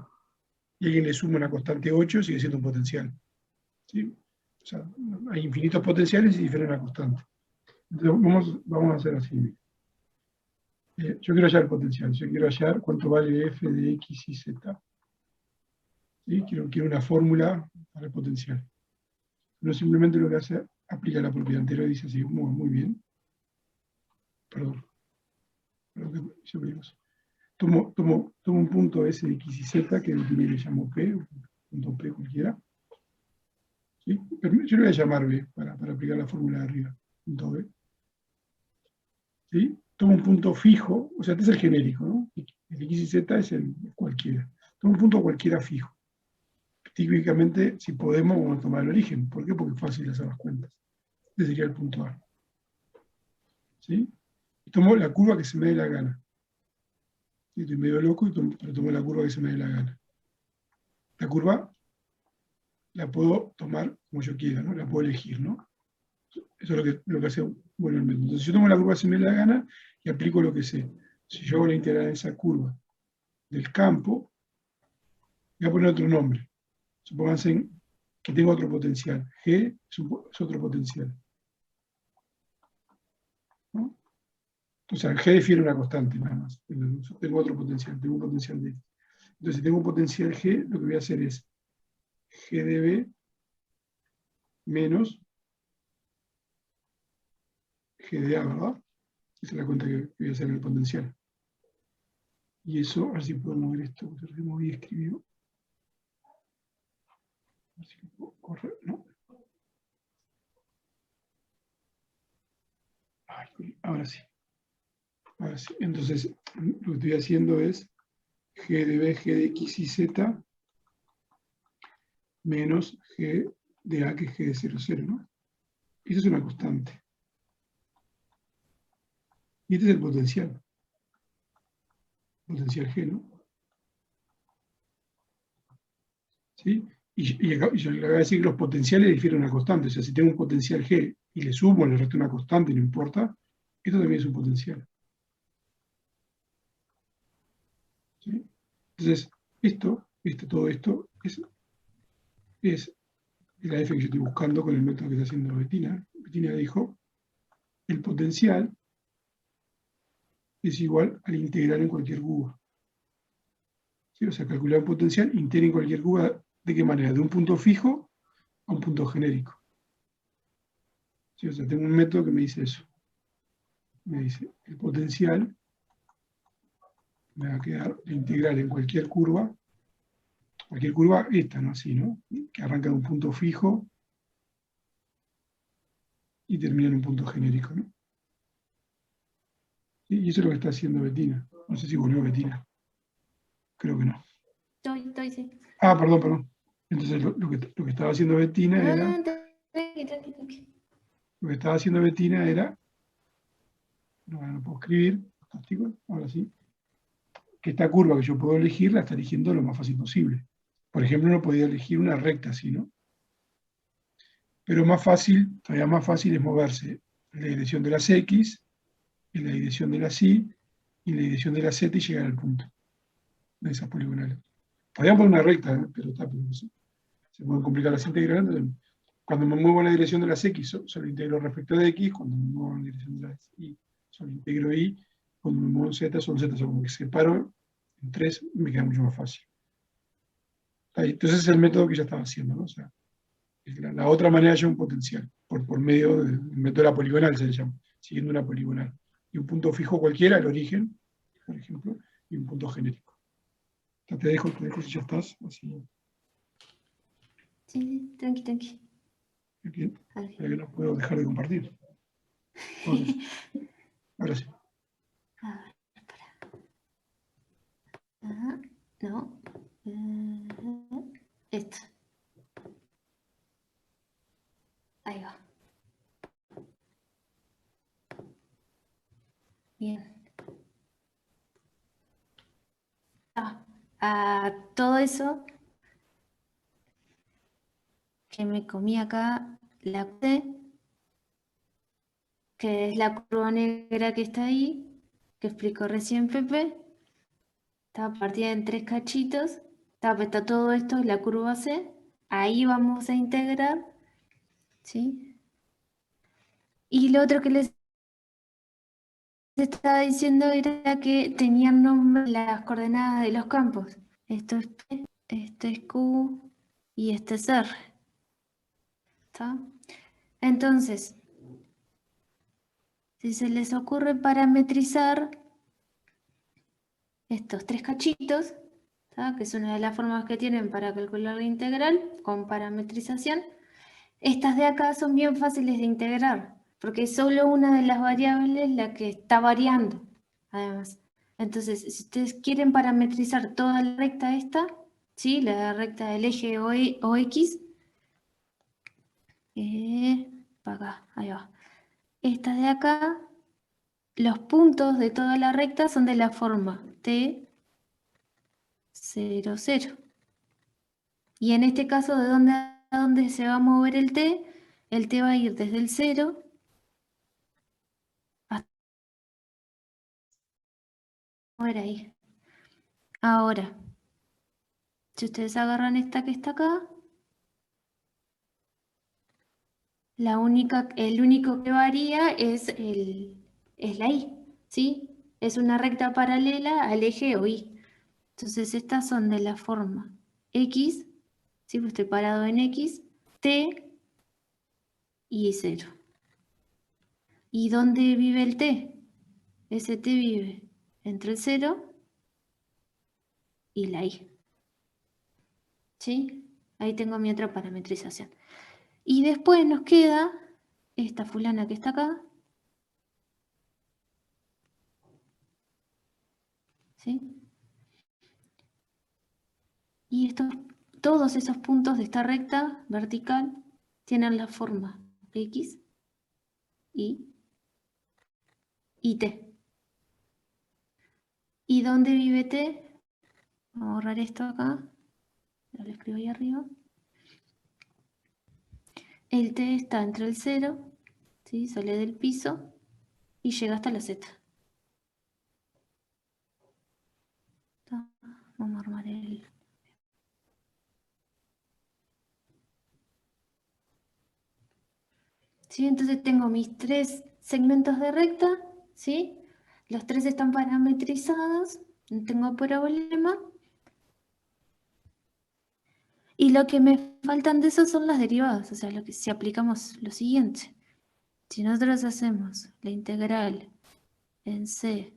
y alguien le suma una constante 8, sigue siendo un potencial. ¿Sí? O sea, hay infinitos potenciales y difiere una constante. Entonces, vamos a hacer así. Yo quiero hallar el potencial. Yo quiero hallar cuánto vale f de x y z. ¿Sí? Quiero una fórmula para el potencial. Uno simplemente lo que hace, aplica la propiedad entera y dice así, muy bien. Perdón que ya veremos. Tomo un punto S de X y Z, que le llamo P, un punto P cualquiera. ¿Sí? Pero yo le voy a llamar B, para aplicar la fórmula de arriba, punto B. ¿Sí? Tomo un punto fijo, o sea, este es el genérico, ¿no? El X y Z es el cualquiera. Tomo un punto cualquiera fijo. Típicamente, si podemos, vamos a tomar el origen. ¿Por qué? Porque es fácil hacer las cuentas. Este sería el punto A. ¿Sí? Y tomo la curva que se me dé la gana. Estoy medio loco, pero tomo la curva que se me dé la gana. La curva la puedo tomar como yo quiera, ¿no? La puedo elegir, ¿no? Eso es lo que hace bueno el método. Entonces yo tomo la curva que se me dé la gana y aplico lo que sé. Si yo hago la integral de esa curva del campo, voy a poner otro nombre. Supónganse que tengo otro potencial. G es otro potencial. ¿No? O sea, G difiere una constante nada más. Tengo otro potencial, tengo un potencial de X. Entonces, si tengo un potencial G, lo que voy a hacer es G de B menos G de A, ¿verdad? Esa es la cuenta que voy a hacer en el potencial. Y eso, a ver si puedo mover esto, porque removí y escribió. A ver si lo puedo correr, ¿no? Ay, ahora sí. Ahora sí. Entonces, lo que estoy haciendo es G de B, G de X y Z menos G de A, que es G de 0, 0, ¿no? Y eso es una constante. Y este es el potencial. Potencial G, ¿no? ¿Sí? Y yo le voy a decir que los potenciales difieren una constante. O sea, si tengo un potencial G y le sumo, le resto una constante, no importa, esto también es un potencial. ¿Sí? Entonces, todo esto es la F que yo estoy buscando con el método que está haciendo Bettina. Bettina dijo, el potencial es igual al integral en cualquier cuba. ¿Sí? O sea, calcular un potencial integral en cualquier cuba, ¿de qué manera? De un punto fijo a un punto genérico. ¿Sí? O sea, tengo un método que me dice eso. Me dice, el potencial me va a quedar la integral en cualquier curva esta, ¿no? Así, ¿no? Que arranca de un punto fijo y termina en un punto genérico, ¿no? Y eso es lo que está haciendo Bettina. No sé si volvió Bettina. Creo que no. Estoy, sí. Ah, perdón. Entonces lo que estaba haciendo Bettina era... Tranqui. Lo que estaba haciendo Bettina era... No puedo escribir. Fantástico. Ahora sí. Que esta curva que yo puedo elegir, la está eligiendo lo más fácil posible. Por ejemplo, no podía elegir una recta así, ¿no? Pero todavía más fácil es moverse en la dirección de las X, en la dirección de las Y, y en la dirección de la Z y llegar al punto de esas poligonales. Podría poner una recta, ¿eh? Pero se pueden complicar las integrales. Cuando me muevo en la dirección de las X, solo integro respecto de X. Cuando me muevo en la dirección de las Y, solo integro Y. Cuando me muevo en Z, solo Z. O sea, como que separo en 3, me queda mucho más fácil. Entonces es el método que ya estaba haciendo, ¿no? O sea, la otra manera es un potencial, por medio del método de la poligonal, se le llama, siguiendo una poligonal. Y un punto fijo cualquiera, el origen, por ejemplo, y un punto genérico. Te dejo si ya estás, así. Sí, tranqui. Bien, para que no puedo dejar de compartir. Entonces, ahora sí. A ver, espera. Ajá, no. Esto. Ahí va. Bien. Todo eso que me comí acá, la C. que es la curva negra que está ahí, que explicó recién Pepe. Está partida en 3 cachitos. Está todo esto, la curva C. Ahí vamos a integrar. ¿Sí? Y lo otro que les estaba diciendo era que tenían nombre las coordenadas de los campos. Esto es P, esto es Q y esto es R. ¿Está? Entonces, si se les ocurre parametrizar estos 3 cachitos, ¿tá? Que es una de las formas que tienen para calcular la integral con parametrización, estas de acá son bien fáciles de integrar, porque es solo una de las variables la que está variando, además. Entonces, si ustedes quieren parametrizar toda la recta esta, ¿sí? La recta del eje o X, para acá, ahí va. Esta de acá, los puntos de toda la recta son de la forma T, 0, 0. Y en este caso, ¿de dónde a dónde se va a mover el T? El T va a ir desde el 0 hasta mover ahí. Ahora, si ustedes agarran esta que está acá, el único que varía es la Y, ¿sí? Es una recta paralela al eje o Y. Entonces estas son de la forma X, ¿sí? Pues estoy parado en X, T y 0. ¿Y dónde vive el T? Ese T vive entre el 0 y la Y. ¿Sí? Ahí tengo mi otra parametrización. Y después nos queda esta fulana que está acá. ¿Sí? Y todos esos puntos de esta recta vertical tienen la forma X, Y y T. ¿Y dónde vive T? Vamos a borrar esto acá. Lo escribo ahí arriba. El T está entre el 0, ¿sí? Sale del piso y llega hasta la Z. Vamos a armar el... ¿Sí? Entonces tengo mis 3 segmentos de recta, ¿sí? Los 3 están parametrizados, no tengo problema. Y lo que me faltan de eso son las derivadas, o sea, si aplicamos lo siguiente. Si nosotros hacemos la integral en C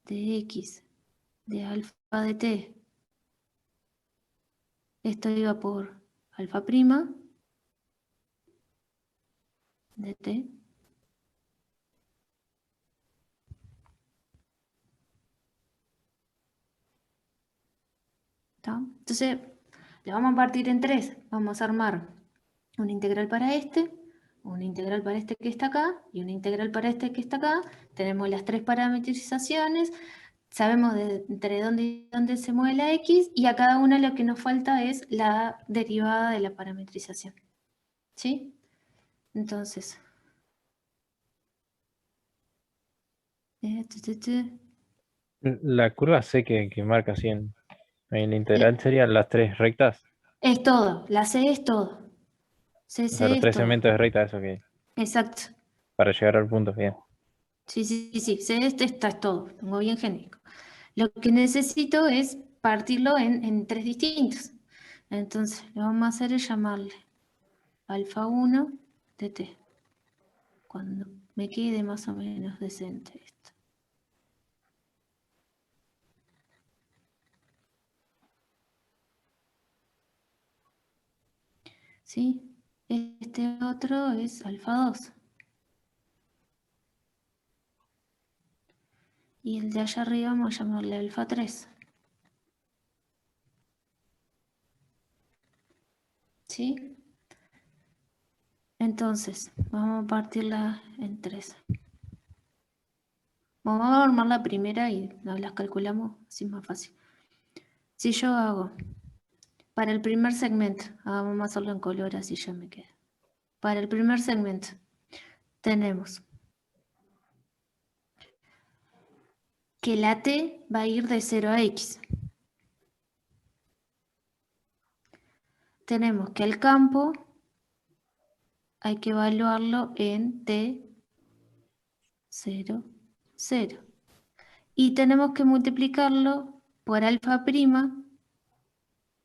de X de alfa de T, esto iba por alfa prima de T. ¿Está? Entonces, le vamos a partir en 3. Vamos a armar una integral para este, una integral para este que está acá y una integral para este que está acá. Tenemos las 3 parametrizaciones, sabemos entre dónde se mueve la X y a cada una lo que nos falta es la derivada de la parametrización. ¿Sí? Entonces, La curva C que marca así en la integral serían las 3 rectas, es todo, la C es todo. o sea, CC los es 3 todo. segmentos de recta, eso que Exacto. para llegar al punto, bien. Sí, C esta es todo, pongo bien genérico. Lo que necesito es partirlo en 3 distintos. Entonces, lo que vamos a hacer es llamarle alfa 1 de T. Cuando me quede más o menos decente esto. ¿Sí? Este otro es alfa 2. Y el de allá arriba vamos a llamarle alfa 3. ¿Sí? Entonces, vamos a partirla en 3. Vamos a armar la primera y las calculamos, así es más fácil. Si yo hago, para el primer segmento, vamos a hacerlo en color así ya me queda. Para el primer segmento tenemos que la t va a ir de 0 a x. Tenemos que el campo hay que evaluarlo en t 0, 0. Y tenemos que multiplicarlo por alfa prima,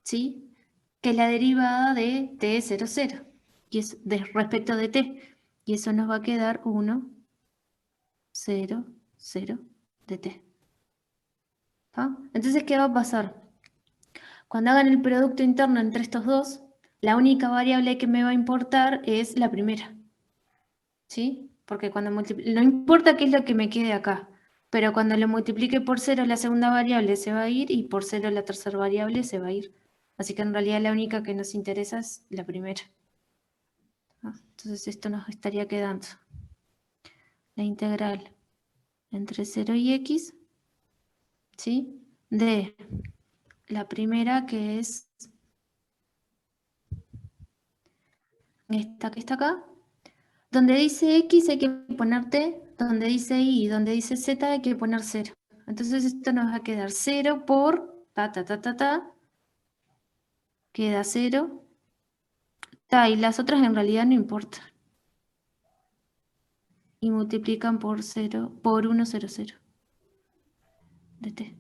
¿sí? Que es la derivada de t 0, 0. Y es respecto de t. Y eso nos va a quedar 1, 0, 0 de t. ¿Ah? Entonces, ¿qué va a pasar? Cuando hagan el producto interno entre estos dos, la única variable que me va a importar es la primera. ¿Sí? Porque cuando no importa qué es lo que me quede acá, pero cuando lo multiplique por 0 la segunda variable se va a ir y por 0 la tercera variable se va a ir. Así que en realidad la única que nos interesa es la primera. ¿Ah? Entonces esto nos estaría quedando la integral entre 0 y x, ¿sí? De la primera, que es esta que está acá. Donde dice x hay que poner t, donde dice y, donde dice z hay que poner 0. Entonces esto nos va a quedar 0 por queda 0. Y las otras en realidad no importan. Y multiplican por 0, por 1, 0, 0 de t.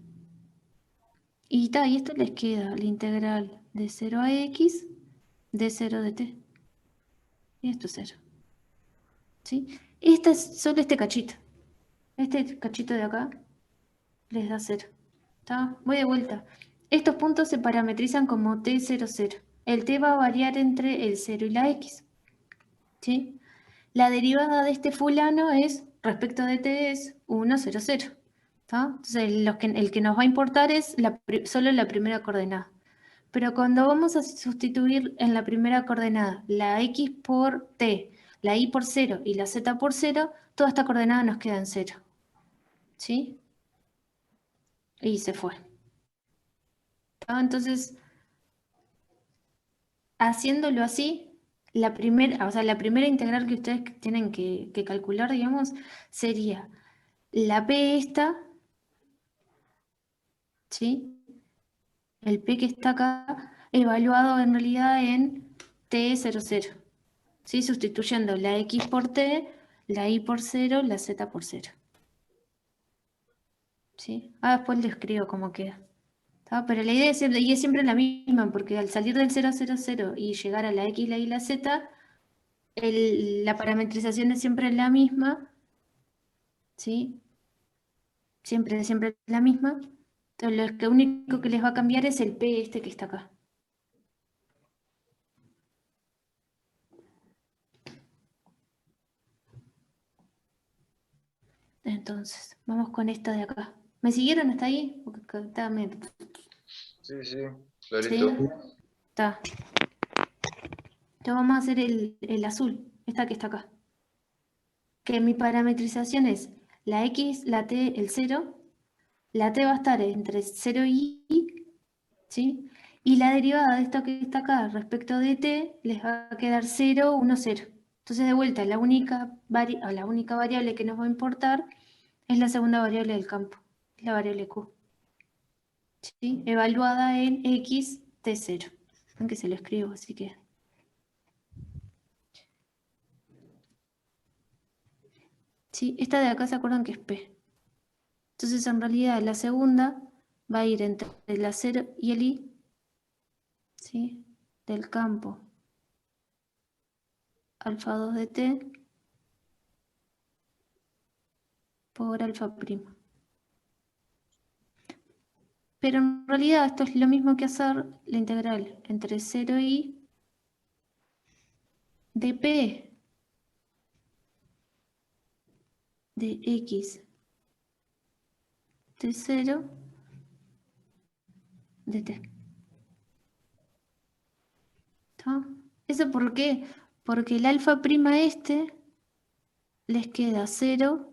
Y esto les queda la integral de 0 a x de 0 de t. Y esto es 0. ¿Sí? Este es solo este cachito. Este cachito de acá les da 0. ¿Está? Voy de vuelta. Estos puntos se parametrizan como t0, 0. El t va a variar entre el 0 y la x. ¿Sí? La derivada de este fulano es, respecto de t, es 1, 0, 0. ¿Está? Entonces el que nos va a importar es solo la primera coordenada. Pero cuando vamos a sustituir en la primera coordenada la x por t, la y por 0 y la z por 0, toda esta coordenada nos queda en 0. ¿Sí? Y se fue. Entonces, haciéndolo así, la primera integral que ustedes tienen que calcular, digamos, sería la p esta, ¿sí? El p que está acá, evaluado en realidad en t0, 0. ¿Sí? Sustituyendo la x por t, la y por 0, la z por 0. ¿Sí? Después les escribo cómo queda. Pero la idea es siempre la misma, porque al salir del 0, 0, 0 y llegar a la x, la y, la z, la parametrización es siempre la misma, ¿sí? Siempre, siempre es la misma. Entonces lo único que les va a cambiar es el p este que está acá. Entonces, vamos con esta de acá. ¿Me siguieron hasta ahí? Sí, sí, clarito. ¿Sí? Está. Entonces vamos a hacer el azul, esta que está acá. Que mi parametrización es la x, la t, el 0. La t va a estar entre 0 y y, ¿sí? Y la derivada de esto que está acá respecto de t les va a quedar 0, 1, 0. Entonces de vuelta, la única variable que nos va a importar es la segunda variable del campo, la variable q. ¿Sí? Evaluada en x, t0. Aunque se lo escribo, así que... ¿Sí? Esta de acá se acuerdan que es p. Entonces en realidad la segunda va a ir entre la 0 y el i, ¿sí? Del campo alfa 2 de t por alfa prima. Pero en realidad esto es lo mismo que hacer la integral entre 0 y de p de x de 0 de t. ¿Está? ¿Eso por qué? Porque el alfa prima este les queda 0,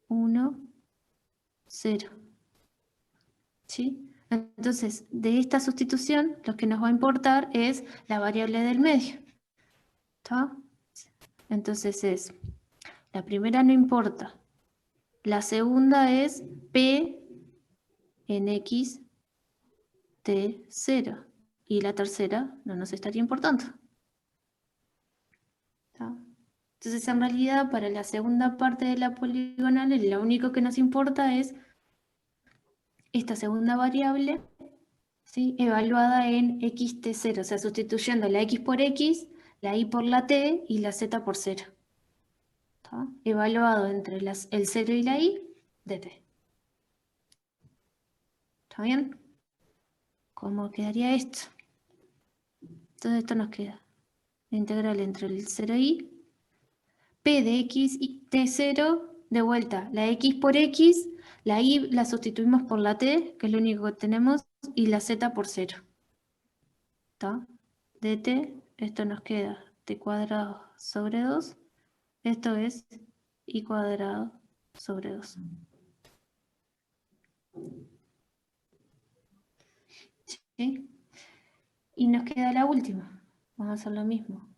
1, 0. ¿Sí? Entonces, de esta sustitución, lo que nos va a importar es la variable del medio. ¿Está? Entonces la primera no importa. La segunda es p en x t0. Y la tercera no nos estaría importando. ¿Está? Entonces, en realidad, para la segunda parte de la poligonal, lo único que nos importa es esta segunda variable, ¿sí? Evaluada en xt0, o sea, sustituyendo la x por x, la y por la t y la z por 0. ¿Está? Evaluado entre el 0 y la y de t. ¿Está bien? ¿Cómo quedaría esto? Entonces esto nos queda la integral entre el 0 y p de x y t0, de vuelta, la x por x, la y la sustituimos por la t, que es lo único que tenemos, y la z por 0. ¿Está? dt, esto nos queda t cuadrado sobre 2, esto es y cuadrado sobre 2. ¿Sí? Y nos queda la última. Vamos a hacer lo mismo.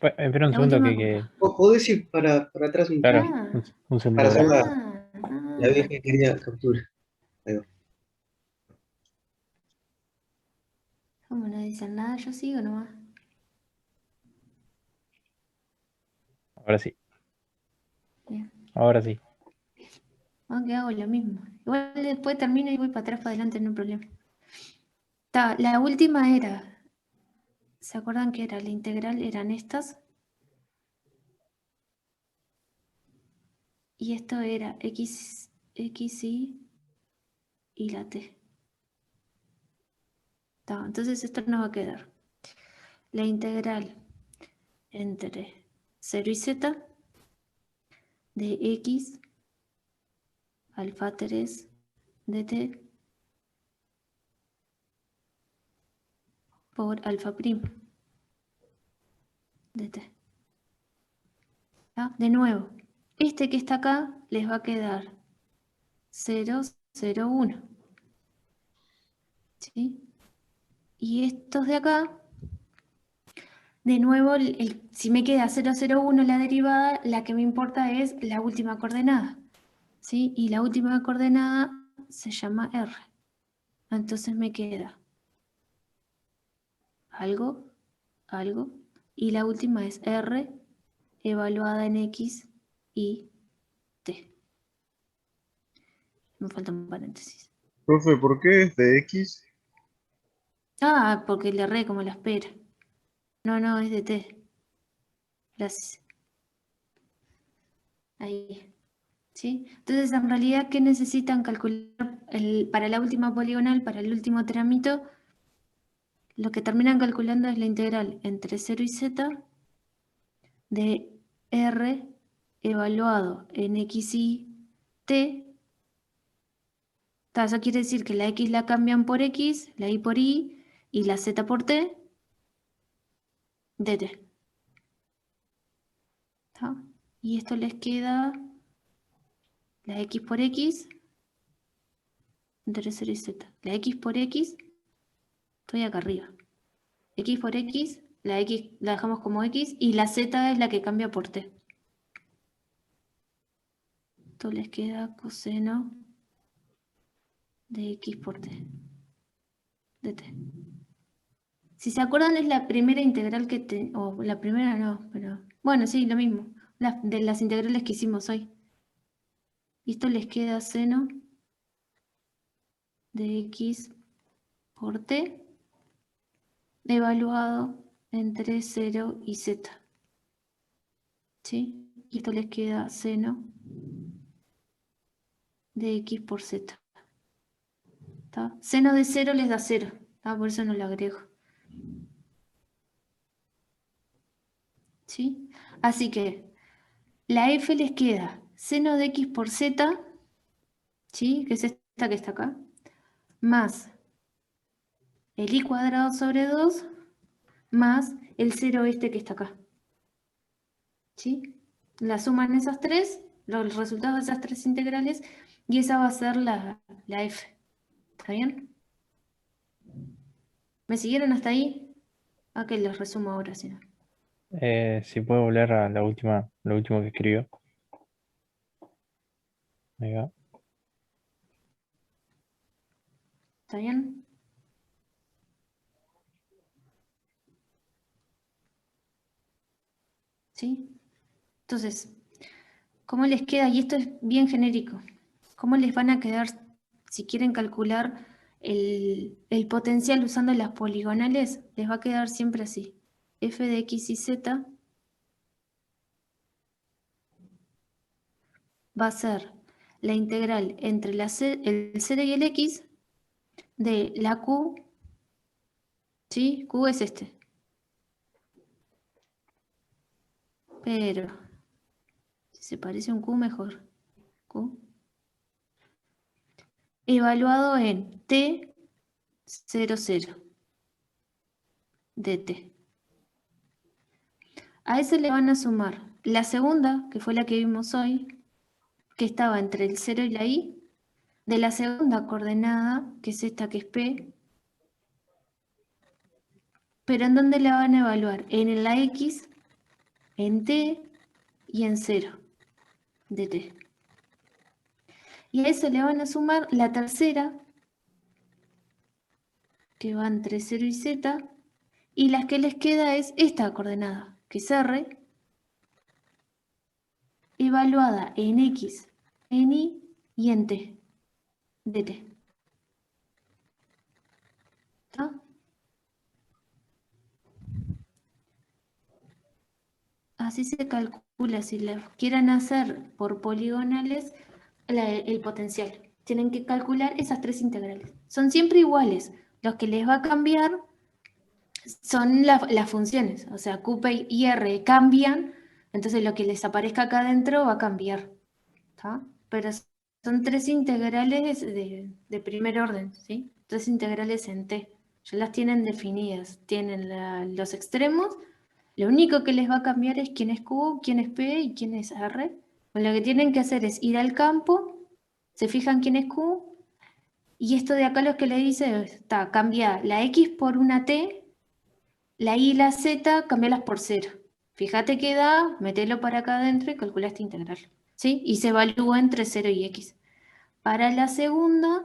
Espera un La segundo última que ¿Podés ir para atrás un claro, Ah, un segundo. para hacer ah, la vez que quería captura? Ahí va. ¿Cómo no dicen nada? Yo sigo nomás. Ahora sí, Bien. ahora sí. Aunque hago lo mismo. Igual después termino y voy para atrás, para adelante, no hay problema. La última era, ¿se acuerdan que era la integral? Eran estas. Y esto era x, y la t. Entonces esto nos va a quedar la integral entre 0 y z de x alfa 3 de t por alfa primo de t. De nuevo, este que está acá les va a quedar 0, 0, 1. ¿Sí? Y estos de acá, de nuevo, si me queda 0, 0, 1 la derivada, la que me importa es la última coordenada. ¿Sí? Y la última coordenada se llama R. Entonces me queda algo, algo, y la última es R evaluada en X y T. Me falta un paréntesis. Profe, ¿por qué es de X? Ah, porque le erré como la espera. No, es de T. Gracias. Ahí. ¿Sí? Entonces, en realidad, ¿qué necesitan calcular para la última poligonal, para el último trámite? Lo que terminan calculando es la integral entre 0 y z de R evaluado en x y t. Eso quiere decir que la x la cambian por x, la y por y y la z por t de t. ¿Está? Y esto les queda la x por x entre 0 y z. La x por x, estoy acá arriba. X por x, la x la dejamos como x y la z es la que cambia por t. Esto les queda coseno de x por t, de t. Si se acuerdan es la primera integral que o la primera no, pero bueno, sí, lo mismo, de las integrales que hicimos hoy. Y esto les queda seno de x por t evaluado entre 0 y z. ¿Sí? Y esto les queda seno de x por z. ¿Está? Seno de 0 les da 0. ¿Está? Por eso no lo agrego. ¿Sí? Así que la f les queda seno de x por z, ¿sí? Que es esta que está acá, más el y cuadrado sobre 2, más el 0 este que está acá. ¿Sí? La suman esas tres, los resultados de esas tres integrales, y esa va a ser la f. ¿Está bien? ¿Me siguieron hasta ahí? Ah, que los resumo ahora, si no. Si puedo volver a la última, lo último que escribió. Ahí va. ¿Está bien? ¿Sí? Entonces, ¿cómo les queda? Y esto es bien genérico. ¿Cómo les van a quedar si quieren calcular el potencial usando las poligonales? Les va a quedar siempre así. F de X y Z va a ser la integral entre el 0 y el X de la Q, ¿sí? Q es este. Pero, si se parece a un Q, mejor. Q. Evaluado en T, 0, 0 de T. A ese le van a sumar la segunda, que fue la que vimos hoy, que estaba entre el 0 y la I, de la segunda coordenada, que es esta que es P, pero ¿en dónde la van a evaluar? En la X, en T y en 0 de T. Y a eso le van a sumar la tercera, que va entre 0 y Z, y la que les queda es esta coordenada, que es R, evaluada en X, en Y y en T, de T. ¿Está? Así se calcula, si la quieren hacer por poligonales, el potencial. Tienen que calcular esas tres integrales. Son siempre iguales. Los que les va a cambiar son las funciones. O sea, Q, P y R cambian, entonces lo que les aparezca acá adentro va a cambiar. ¿Tá? Pero son tres integrales de primer orden, ¿sí? Tres integrales en T. Ya las tienen definidas. Tienen los extremos. Lo único que les va a cambiar es quién es Q, quién es P y quién es R. Pues lo que tienen que hacer es ir al campo, se fijan quién es Q, y esto de acá lo que le dice está, cambia la X por una T, la Y y la Z, cambialas por 0. Fíjate qué da, metelo para acá adentro y calcula esta integral. ¿Sí? Y se evalúa entre 0 y X. Para la segunda,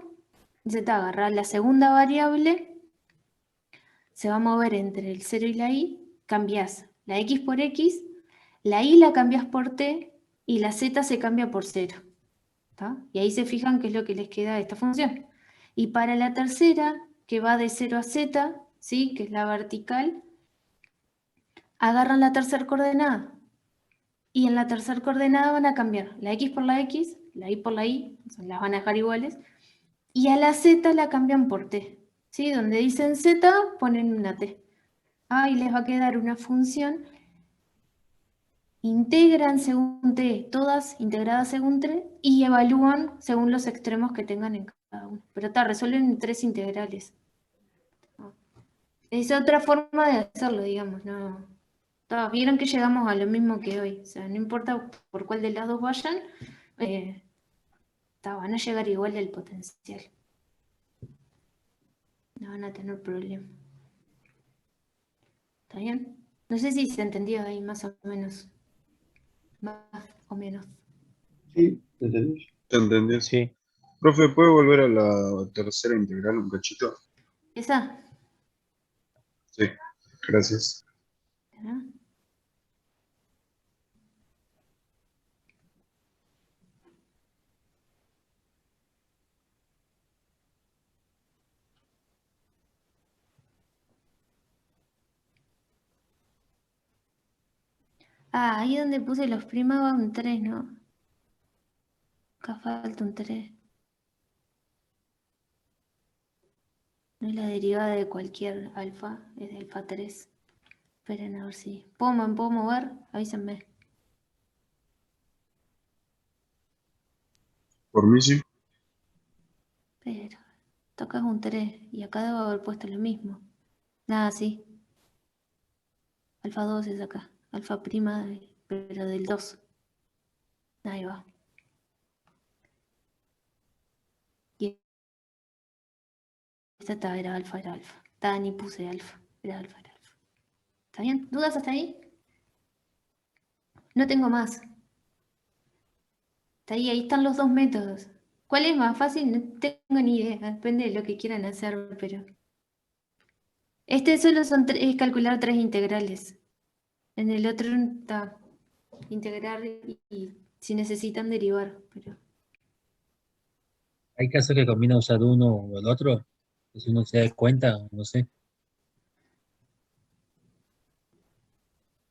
Z agarra la segunda variable, se va a mover entre el 0 y la Y, cambias la X por X, la Y la cambias por T y la Z se cambia por 0. ¿Tá? Y ahí se fijan qué es lo que les queda de esta función. Y para la tercera, que va de 0 a Z, ¿sí? Que es la vertical, agarran la tercera coordenada. Y en la tercera coordenada van a cambiar la X por la X, la Y por la Y, las van a dejar iguales, y a la Z la cambian por T. ¿Sí? Donde dicen Z, ponen una T. Y les va a quedar una función. Integran según T, todas integradas según T, y evalúan según los extremos que tengan en cada uno. Pero resuelven tres integrales. Es otra forma de hacerlo, digamos, ¿no? Vieron que llegamos a lo mismo que hoy. O sea, no importa por cuál de las dos vayan, van a llegar igual al potencial. No van a tener problema. ¿Está bien? No sé si se entendió ahí más o menos. Más o menos. Sí, ¿te entendés? ¿Te entendí? Sí, Profe, ¿puede volver a la tercera integral un cachito? ¿Esa? Sí, gracias. ¿No? Ahí donde puse los primas va un 3, ¿no? Acá falta un 3. No es la derivada de cualquier alfa, es de alfa 3. Esperen a ver si... ¿Puedo mover? Avísenme. Por mí sí. Pero... Acá es un 3 y acá debo haber puesto lo mismo. Nada, sí. Alfa 2 es acá. Alfa prima, pero del 2. Ahí va. Y esta era alfa, era alfa. Ni puse alfa. Era alfa, era alfa. ¿Está bien? ¿Dudas hasta ahí? No tengo más. Está ahí están los dos métodos. ¿Cuál es más fácil? No tengo ni idea, depende de lo que quieran hacer, pero... Este solo es calcular 3 integrales. En el otro está integrar y si necesitan derivar, pero... Hay casos que combina usar uno o el otro, pues uno se da cuenta, no sé.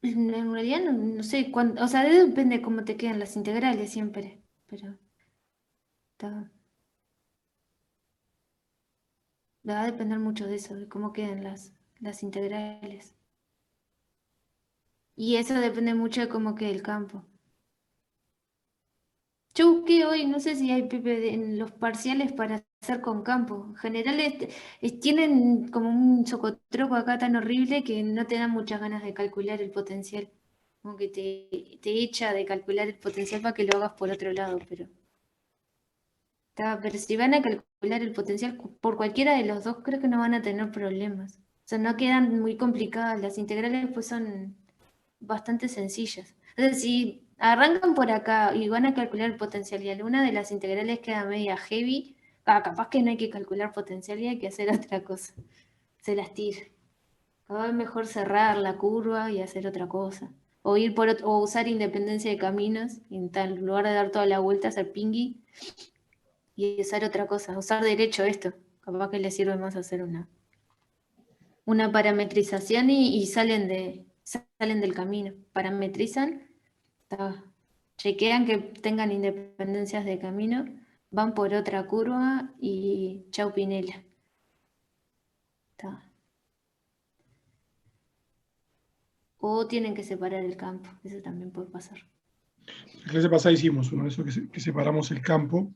En realidad no sé cuánto, o sea, depende de cómo te quedan las integrales siempre, pero va a depender mucho de eso, de cómo quedan las integrales. Y eso depende mucho de cómo quede el campo. Yo busqué hoy, no sé si hay en los parciales para hacer con campo. En general tienen como un socotroco acá tan horrible que no te dan muchas ganas de calcular el potencial. Como que te echa de calcular el potencial para que lo hagas por otro lado, pero si van a calcular el potencial por cualquiera de los dos, creo que no van a tener problemas. O sea, no quedan muy complicadas. Las integrales pues son bastante sencillas. Entonces, si arrancan por acá y van a calcular el potencial y alguna de las integrales queda media heavy, capaz que no hay que calcular potencial y hay que hacer otra cosa. Se las tira. Capaz es mejor cerrar la curva y hacer otra cosa. O ir o usar independencia de caminos, y en lugar de dar toda la vuelta, hacer pingui y usar otra cosa, usar derecho esto. Capaz que les sirve más hacer una parametrización y salen del camino. Parametrizan, chequean que tengan independencias de camino, van por otra curva y chau Pinela. O tienen que separar el campo, eso también puede pasar. La clase pasada hicimos uno de esos que separamos el campo.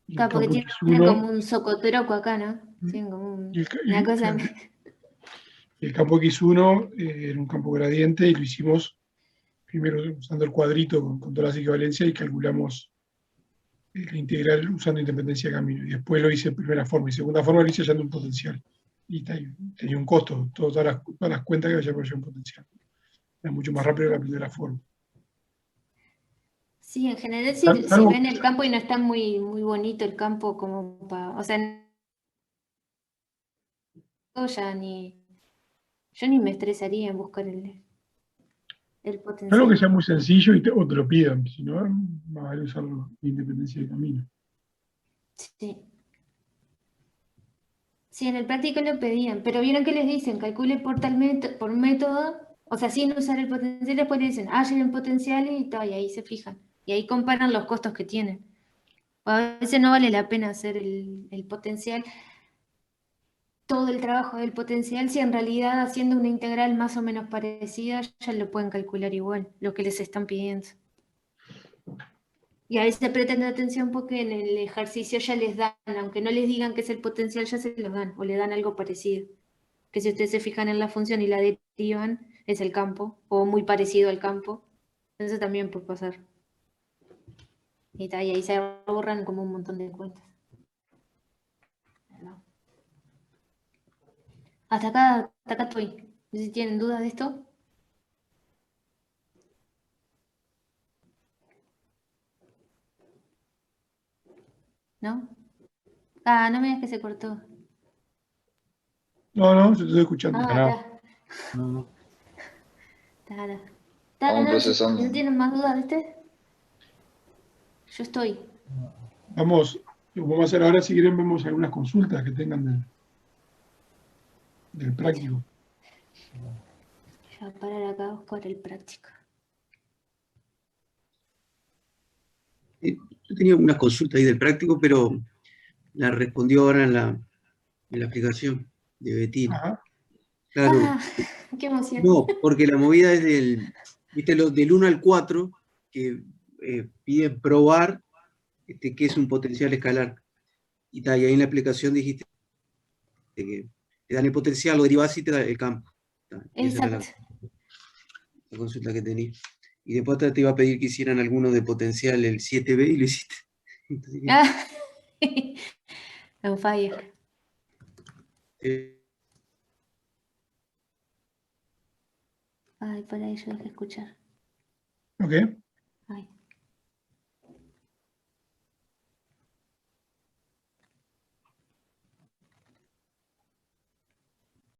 Y el Claro, porque campo tienen X1, como un socotroco acá, ¿no? Tienen como una cosa... el campo X1 era un campo gradiente y lo hicimos primero usando el cuadrito con todas las equivalencias y calculamos la integral usando independencia de camino. Y después lo hice en primera forma. Y segunda forma lo hice hallando un potencial. Y tenía un costo, todas las cuentas que había por un potencial. Era mucho más rápido que la primera forma. Sí, en general si ven el campo y no está muy, muy bonito el campo como para... O sea, yo ni me estresaría en buscar el potencial. Algo que sea muy sencillo o te lo pidan, si no, más vale usarlo de independencia de camino. Sí. Sí, en el práctico lo pedían, pero vieron que les dicen, calcule por método, o sea, sin usar el potencial, después le dicen, lleven potencial y ahí se fijan. Y ahí comparan los costos que tienen. A veces no vale la pena hacer el potencial, todo el trabajo del potencial, si en realidad haciendo una integral más o menos parecida, ya lo pueden calcular igual, lo que les están pidiendo. Y a veces presten atención porque en el ejercicio ya les dan, aunque no les digan que es el potencial, ya se lo dan, o le dan algo parecido. Que si ustedes se fijan en la función y la derivan, es el campo, o muy parecido al campo. Eso también puede pasar. Y ahí se ahorran como un montón de cuentas. Hasta acá estoy. No sé si tienen dudas de esto. ¿No? No me digas que se cortó. No, yo te estoy escuchando. no. Está. No. No, procesando. ¿no tienen más dudas de este? Yo estoy. Lo vamos a hacer ahora, si quieren, vemos algunas consultas que tengan del práctico. Ya voy a parar acá a buscar el práctico. Yo tenía una consulta ahí del práctico, pero la respondió ahora en la aplicación de Betina. Ajá. Claro. Qué emoción. No, porque la movida es del 1 al 4, que pide probar qué es un potencial escalar. Y ahí en la aplicación dijiste que te dan el potencial, lo derivas y te da el campo. Y esa era Exacto. la consulta que tenía. Y después te iba a pedir que hicieran alguno de potencial el 7B y lo hiciste. Entonces, On fire. Ay, por ahí yo dejé escuchar. Ok. Ay.